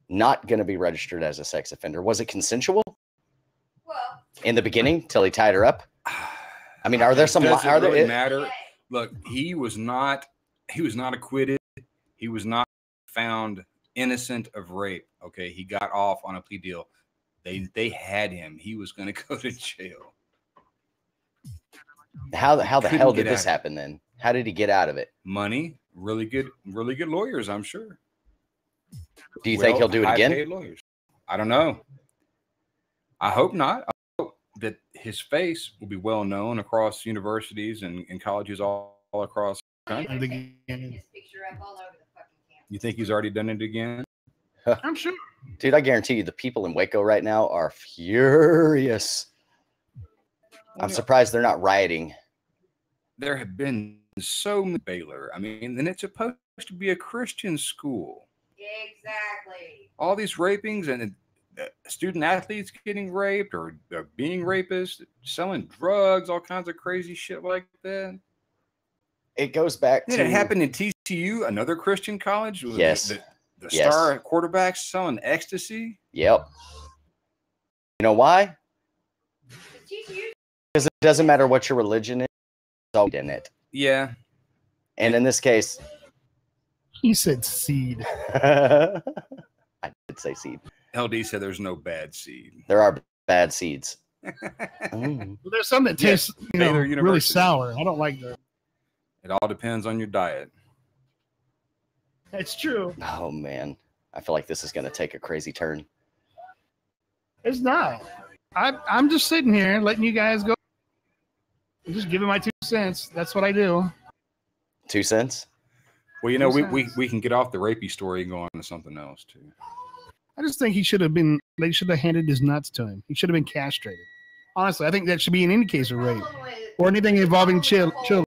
B: Not going to be registered as a sex offender. Was it consensual?
D: Well,
B: in the beginning till he tied her up? I mean, are there some?
C: Does it
B: Are there?
C: really matter? Look, he was not acquitted. He was not found innocent of rape. Okay, he got off on a plea deal. They had him. He was going to go to jail.
B: How the hell did
C: get
B: this
C: out.
B: happen then? How did he get out of it?
C: Money, really good lawyers, I'm sure.
B: Do you think he'll do it again?
C: High-paid lawyers. I don't know. I hope not. I hope that his face will be well known across universities and colleges all across the country.
D: His picture up all over the fucking campus.
C: You think he's already done it again?
A: I'm sure.
B: Dude, I guarantee you the people in Waco right now are furious. I'm surprised they're not rioting.
C: There have been so many Baylor. I mean, and it's supposed to be a Christian school.
D: Exactly.
C: All these rapings and student athletes getting raped or being rapists, selling drugs, all kinds of crazy shit like that.
B: It goes back to
C: It happened in TCU, another Christian college.
B: Yes.
C: The
B: Yes.
C: star quarterback selling ecstasy.
B: Yep. You know why? Because it doesn't matter what your religion is, it's all in it.
C: Yeah.
B: And in this case,
A: He said seed.
B: I did say seed.
C: LD said there's no bad seed.
B: There are bad seeds.
A: Well, there's some that taste,
C: Baylor
A: really
C: University.
A: sour. I don't like that.
C: It all depends on your diet.
A: It's true.
B: Oh man, I feel like this is going to take a crazy turn.
A: It's not. I'm just sitting here letting you guys go. I'm just giving my 2 cents. That's what I do.
B: 2 cents?
C: Well, you know,
A: 2
C: we
A: cents.
C: can get off the rapey story and go on to something else too.
A: I just think they should have handed his nuts to him. He should have been castrated. Honestly, I think that should be in any case of rape or anything involving children.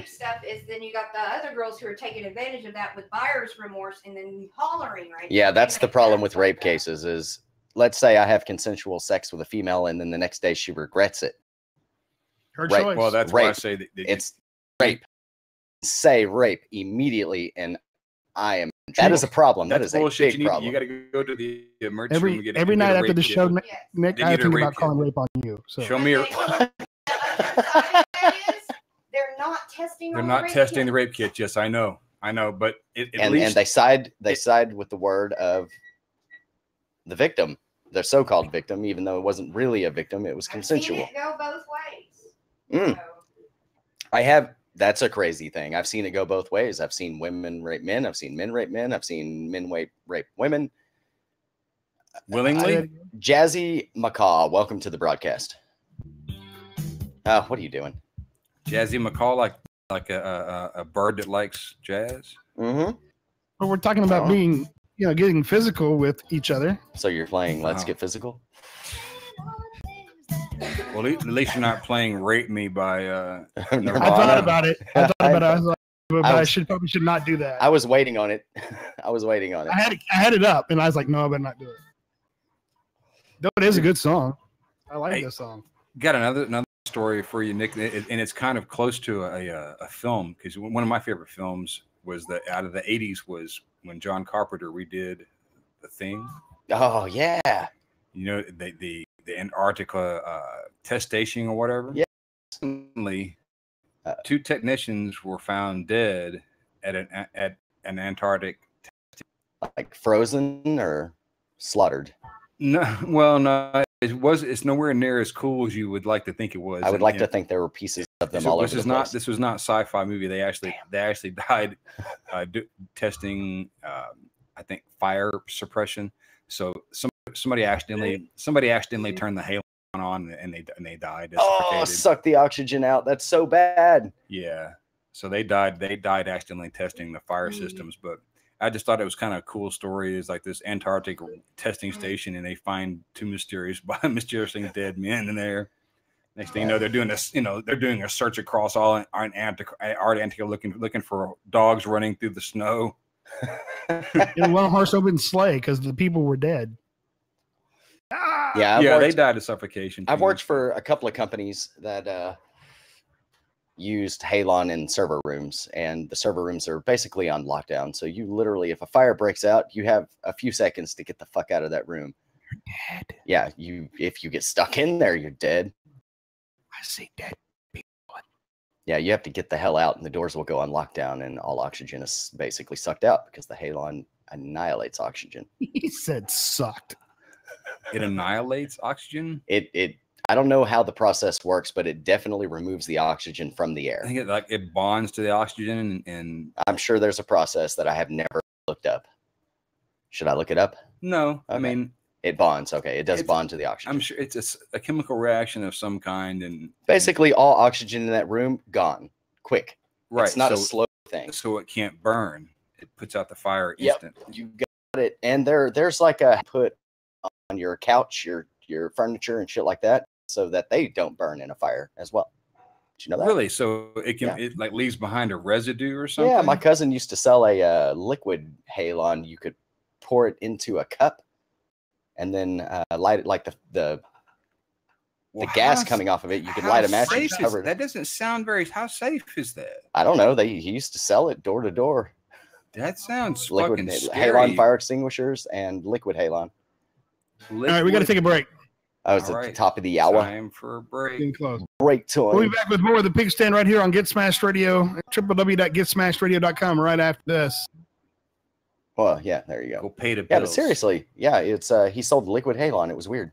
D: Stuff is then you got the other girls who are taking advantage of that with buyer's remorse and then hollering right.
B: Yeah,
D: now.
B: that's the problem with rape cases is, let's say I have consensual sex with a female and then the next day she regrets it.
A: Her
B: Right.
A: choice.
C: Well, that's why I
B: Rape.
C: say that
B: It's rape. Say rape immediately and I am. That is a problem. That
C: that's
B: is
C: bullshit.
B: a big problem.
C: You got to go to the emergency room. and
A: every
C: get
A: night
C: a
A: after
C: rape
A: the
C: kit.
A: show, Nick,
C: They
A: I
C: need a
A: think
C: rape
A: about
C: kit.
A: calling rape on you. So
C: Show me your.
D: They're not testing.
C: They're
D: on
C: not
D: the rape
C: testing the
D: kits.
C: rape kit. Yes, I know, but at
B: and
C: least
B: they side with the word of the victim, the so-called victim, even though it wasn't really a victim, it was
D: I've seen
B: consensual.
D: it go both ways.
B: Mm.
D: So,
B: That's a crazy thing. I've seen it go both ways. I've seen women rape men. I've seen men rape men. I've seen men rape women.
C: willingly.
B: Jazzy Macaw, welcome to the broadcast. What are you doing?
C: Jazzy McCall, like a bird that likes jazz.
B: Mm-hmm.
A: but we're talking about
B: Oh.
A: being, getting physical with each other.
B: So you're playing Let's
C: Wow.
B: Get Physical?
C: Well, at least you're not playing "Rape Me" by
B: Nirvana.
A: I thought about it. I was like, but
B: I
A: I
B: was-
A: probably should not do that.
B: I was waiting on it. I was waiting on it.
A: I had it up, and I was like, no, I better not do it. Though it is a good song. I like
C: Hey.
A: this song.
C: Got another story for you, Nick, and it's kind of close to a film because one of my favorite films was out of the '80s was when John Carpenter redid The Thing.
B: Oh, yeah.
C: You know, the Antarctica test station or whatever.
B: Yeah.
C: Recently, 2 technicians were found dead at an Antarctic.
B: Like frozen or slaughtered?
C: No, well, no, it's nowhere near as cool as you would like to think it was.
B: I would
C: And,
B: like
C: you
B: to
C: know,
B: think there were pieces of them
C: this,
B: all over
C: this
B: the
C: is not
B: place.
C: this was not sci-fi movie. They actually died testing I think fire suppression. So somebody accidentally turned the halon on and they died.
B: Oh,
C: suffocated.
B: suck the oxygen out. That's so bad.
C: Yeah. So they died accidentally testing the fire systems, but I just thought it was kind of a cool story. It's like this Antarctic testing station, and they find 2 mysteriously dead men in there. Next thing you know, they're doing a search across all Antarctica looking for dogs running through the snow.
A: In one horse open sleigh because the people were dead.
B: Yeah,
C: They died of suffocation.
B: I've
C: too.
B: worked for a couple of companies that used halon in server rooms, and the server rooms are basically on lockdown. So you literally, if a fire breaks out, you have a few seconds to get the fuck out of that room.
A: You're dead.
B: Yeah, if you get stuck in there, you're dead.
A: I see dead people.
B: Yeah, you have to get the hell out, and the doors will go on lockdown, and all oxygen is basically sucked out because the halon annihilates oxygen.
A: He said sucked.
C: It annihilates oxygen.
B: I don't know how the process works, but it definitely removes the oxygen from the
C: I
B: air.
C: think it bonds to the oxygen, and
B: I'm sure there's a process that I have never looked up. Should I look it up?
C: no, I
B: Okay.
C: mean,
B: It bonds. Okay, it does
C: It's-
B: bond to the oxygen.
C: I'm sure it's a chemical reaction of some kind, and
B: Basically, all oxygen in that room gone. Quick.
C: right.
B: It's not a
C: so,
B: slow thing.
C: so it can't burn. It puts out the fire
B: Yep.
C: instant.
B: You got it. And there's like a put on your couch, your furniture and shit like that, so that they don't burn in a fire as well. Did you know that?
C: Really? So it can
B: Yeah.
C: it like leaves behind a residue or something?
B: Yeah, my cousin used to sell a liquid halon. You could pour it into a cup and then light it, like the
C: Well,
B: gas
C: how-
B: coming off of it. You could
C: how
B: light a match and
C: safe
B: just
C: is-
B: cover it.
C: That doesn't sound very. How safe is that?
B: I don't know. He used to sell it door to door.
C: That sounds
B: Liquid
C: fucking
B: halon
C: scary.
B: fire extinguishers and liquid halon.
A: All right, we got to take a break.
B: I was
C: All
B: at the
C: right.
B: top of the hour.
C: Time for a break.
A: Getting close.
B: Break
A: We'll be
B: time.
A: back with more of the PigStand right here on Get Smashed Radio, www.getsmashradio.com right after this.
B: Well, yeah, there you
C: Go
B: go.
C: pay the
B: Yeah, but
C: bills.
B: seriously, yeah, it's he sold liquid halon. It was weird.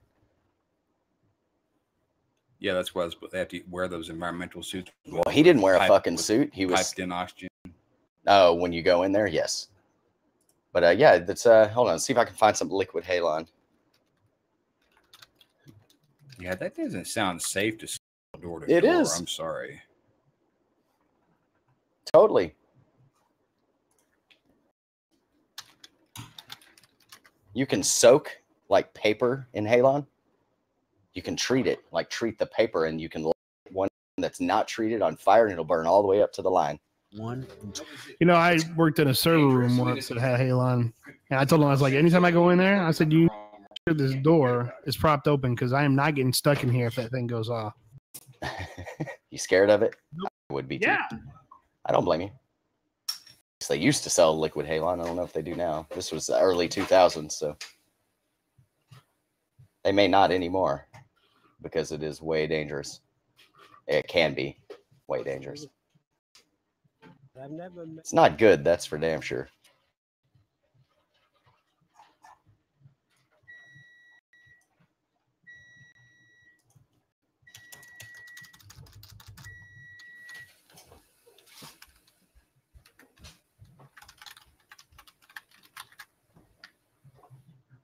C: Yeah, that's why they have to wear those environmental suits.
B: Well, he didn't wear a
C: Pipe-
B: fucking
C: with
B: suit. He was
C: piped in oxygen.
B: oh, when you go in there, yes. But yeah, that's hold on, see if I can find some liquid halon.
C: Yeah, that doesn't sound safe to sell door to
B: It
C: door.
B: is.
C: I'm sorry.
B: Totally. You can soak like paper in halon. You can treat it, like treat the paper, and you can light one that's not treated on fire, and it'll burn all the way up to the line.
H: One.
A: You know, I worked in a server room once that had halon, and I told them, I was like, anytime I go in there, I said, you sure this door is propped open because I am not getting stuck in here if that thing goes off.
B: You scared of it? I would be too.
A: Yeah.
B: I don't blame you. They used to sell liquid halon. I don't know if they do now. This was the early 2000s, so they may not anymore because it is way dangerous. It can be way dangerous.
G: I've never met.
B: It's not good, that's for damn sure.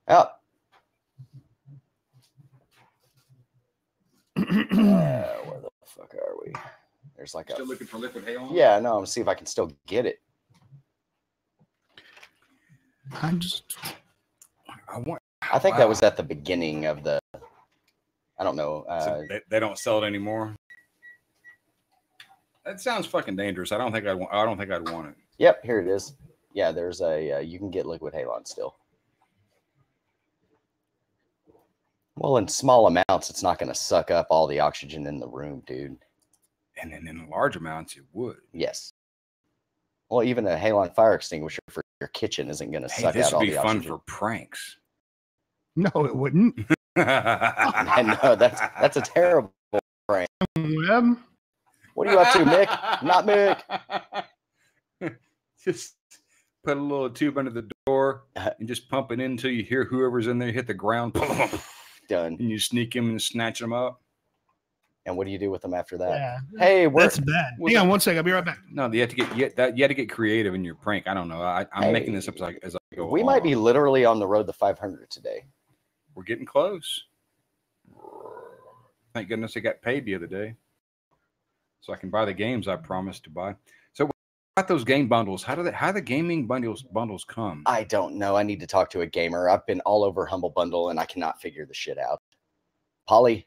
B: Oh. Where the fuck are we? There's like a
C: Still looking for liquid halon?
B: yeah. No, I'm gonna see if I can still get it.
A: I'm just,
C: I want.
B: I think that was at the beginning of the. I don't know.
C: So they don't sell it anymore. That sounds fucking dangerous. I don't think I'd want it.
B: Yep, here it is. Yeah, there's a. You can get liquid halon still. Well, in small amounts, it's not going to suck up all the oxygen in the room, dude.
C: And then in large amounts, it would.
B: Yes. Well, even a halon fire extinguisher for your kitchen isn't going to
C: Hey,
B: suck
C: this
B: out all
C: would be
B: the
C: fun
B: oxygen.
C: for pranks.
A: no, it wouldn't.
B: I know that's a terrible prank.
A: Web?
B: What are you up to, Mick? Not Mick.
C: Just put a little tube under the door and just pump it in until you hear whoever's in there hit the ground.
B: Done.
C: And you sneak him and snatch them up.
B: And what do you do with them after that?
A: Yeah.
B: Hey, we're
A: That's bad. Hang on one second. I'll be right back.
C: No, you have to get creative in your prank. I don't know. I'm
B: Hey,
C: making this up as I go.
B: we might be literally on the road to 500 today.
C: We're getting close. Thank goodness I got paid the other day, so I can buy the games I promised to buy. So, what about those game bundles? How do the gaming bundles come?
B: I don't know. I need to talk to a gamer. I've been all over Humble Bundle and I cannot figure the shit out. Polly.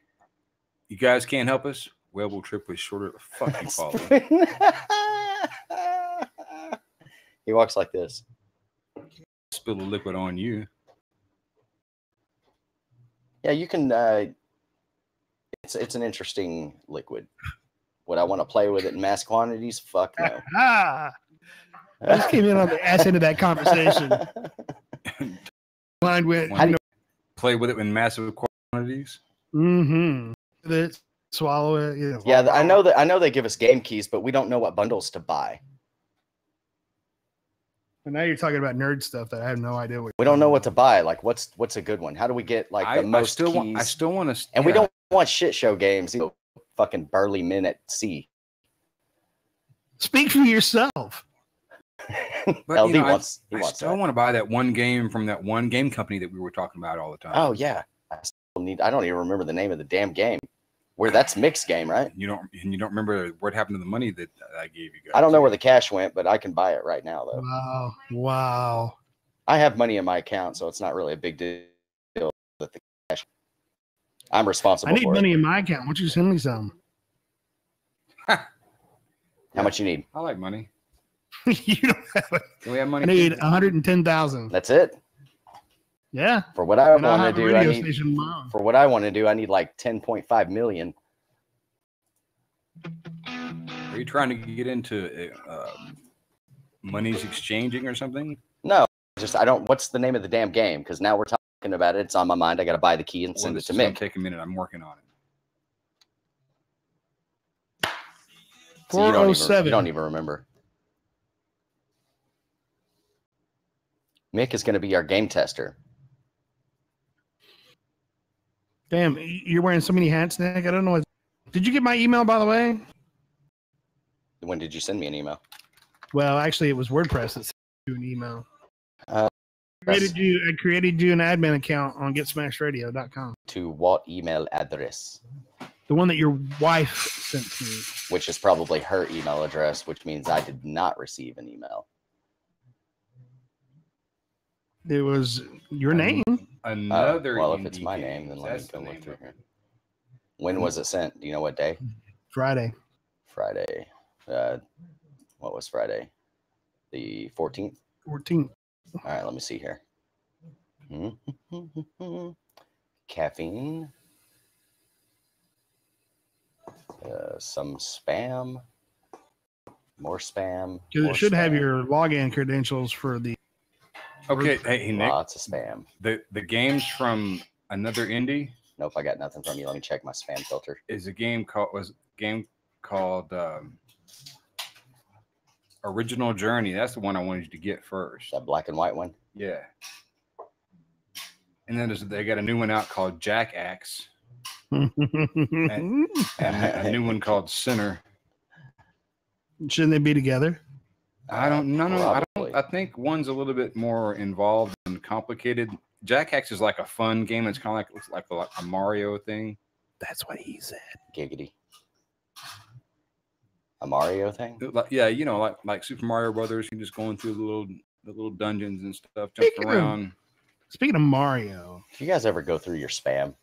C: You guys can't help us. We'll trip was shorter. Fuck you, Polly.
B: He walks like this.
C: Spill the liquid on you.
B: Yeah, you can. It's an interesting liquid. Would I want to play with it in mass quantities? Fuck no.
A: I just came in on the ass end of that conversation. Mind went.
C: How do you play with it in massive quantities?
A: Mm-hmm. Swallow it. You know,
B: Yeah, I know they give us game keys, but we don't know what bundles to buy.
A: And now you're talking about nerd stuff that I have no idea what.
B: We don't know what to buy. Like, what's a good one? How do we get like the most keys?
C: I still want to.
B: And we don't want shit show games. You know, fucking Burly Men at Sea.
A: Speak for yourself.
C: But,
B: LD
C: you know,
B: wants.
C: I still want to buy that one game from that one game company that we were talking about all the time.
B: Oh yeah, I don't even remember the name of the damn game. Where that's mixed game, right?
C: You don't remember what happened to the money that I gave you guys.
B: I don't know where the cash went, but I can buy it right now though.
A: Wow.
B: I have money in my account, so it's not really a big deal with the cash. I'm responsible.
A: I need
B: for
A: money
B: it.
A: in my account. Why don't you send me some?
B: How much you need?
C: I like money.
A: You don't have it.
C: Do we have money?
A: I need 110,000.
B: That's it.
A: Yeah.
B: For what I
A: And I'll
B: want to
A: have a
B: do,
A: radio station tomorrow.
B: for what I want to do, I need like 10.5 million.
C: Are you trying to get into money's exchanging or something?
B: No, just I don't. What's the name of the damn game? Because now we're talking about it. It's on my mind. I got to buy the key and send it to Mick.
C: Take a minute. I'm working on it.
B: So you
A: 407.
B: don't even remember. Mick is going to be our game tester.
A: Damn, you're wearing so many hats, Nick. I don't know what. Did you get my email, by the way?
B: When did you send me an email?
A: Well, actually, it was WordPress that sent you an email. I created you an admin account on GetSmashedRadio.com.
B: To what email address?
A: The one that your wife sent to me.
B: Which is probably her email address, which means I did not receive an email.
A: It was your name.
C: Another.
B: Well, if it's my name, then let me go look through here. When was it sent? Do you know what day?
A: Friday.
B: Friday. What was Friday? The 14th?
A: 14th.
B: All right, let me see here. Caffeine. Some spam. More spam.
A: Because
B: more
A: it should have
B: spam.
A: your login credentials for the.
C: Okay, hey Nick.
B: Lots of spam.
C: The games from another indie
B: Nope, I got nothing from you. Let me check my spam filter.
C: is a game called Original Journey. That's the one I wanted you to get first.
B: That black and white one.
C: Yeah. And then they got a new one out called Jackaxe, and a new one called Sinner.
A: Shouldn't they be together?
C: I don't know. I
B: Probably.
C: don't. I think one's a little bit more involved and complicated. Jackaxe is like a fun game. It's kind of like looks like a Mario thing.
A: That's what he said.
B: Giggity. A Mario thing?
C: Yeah, you know, like Super Mario Brothers. You're just going through the little dungeons and stuff, jumping around.
A: Speaking of Mario,
B: Do you guys ever go through your spam?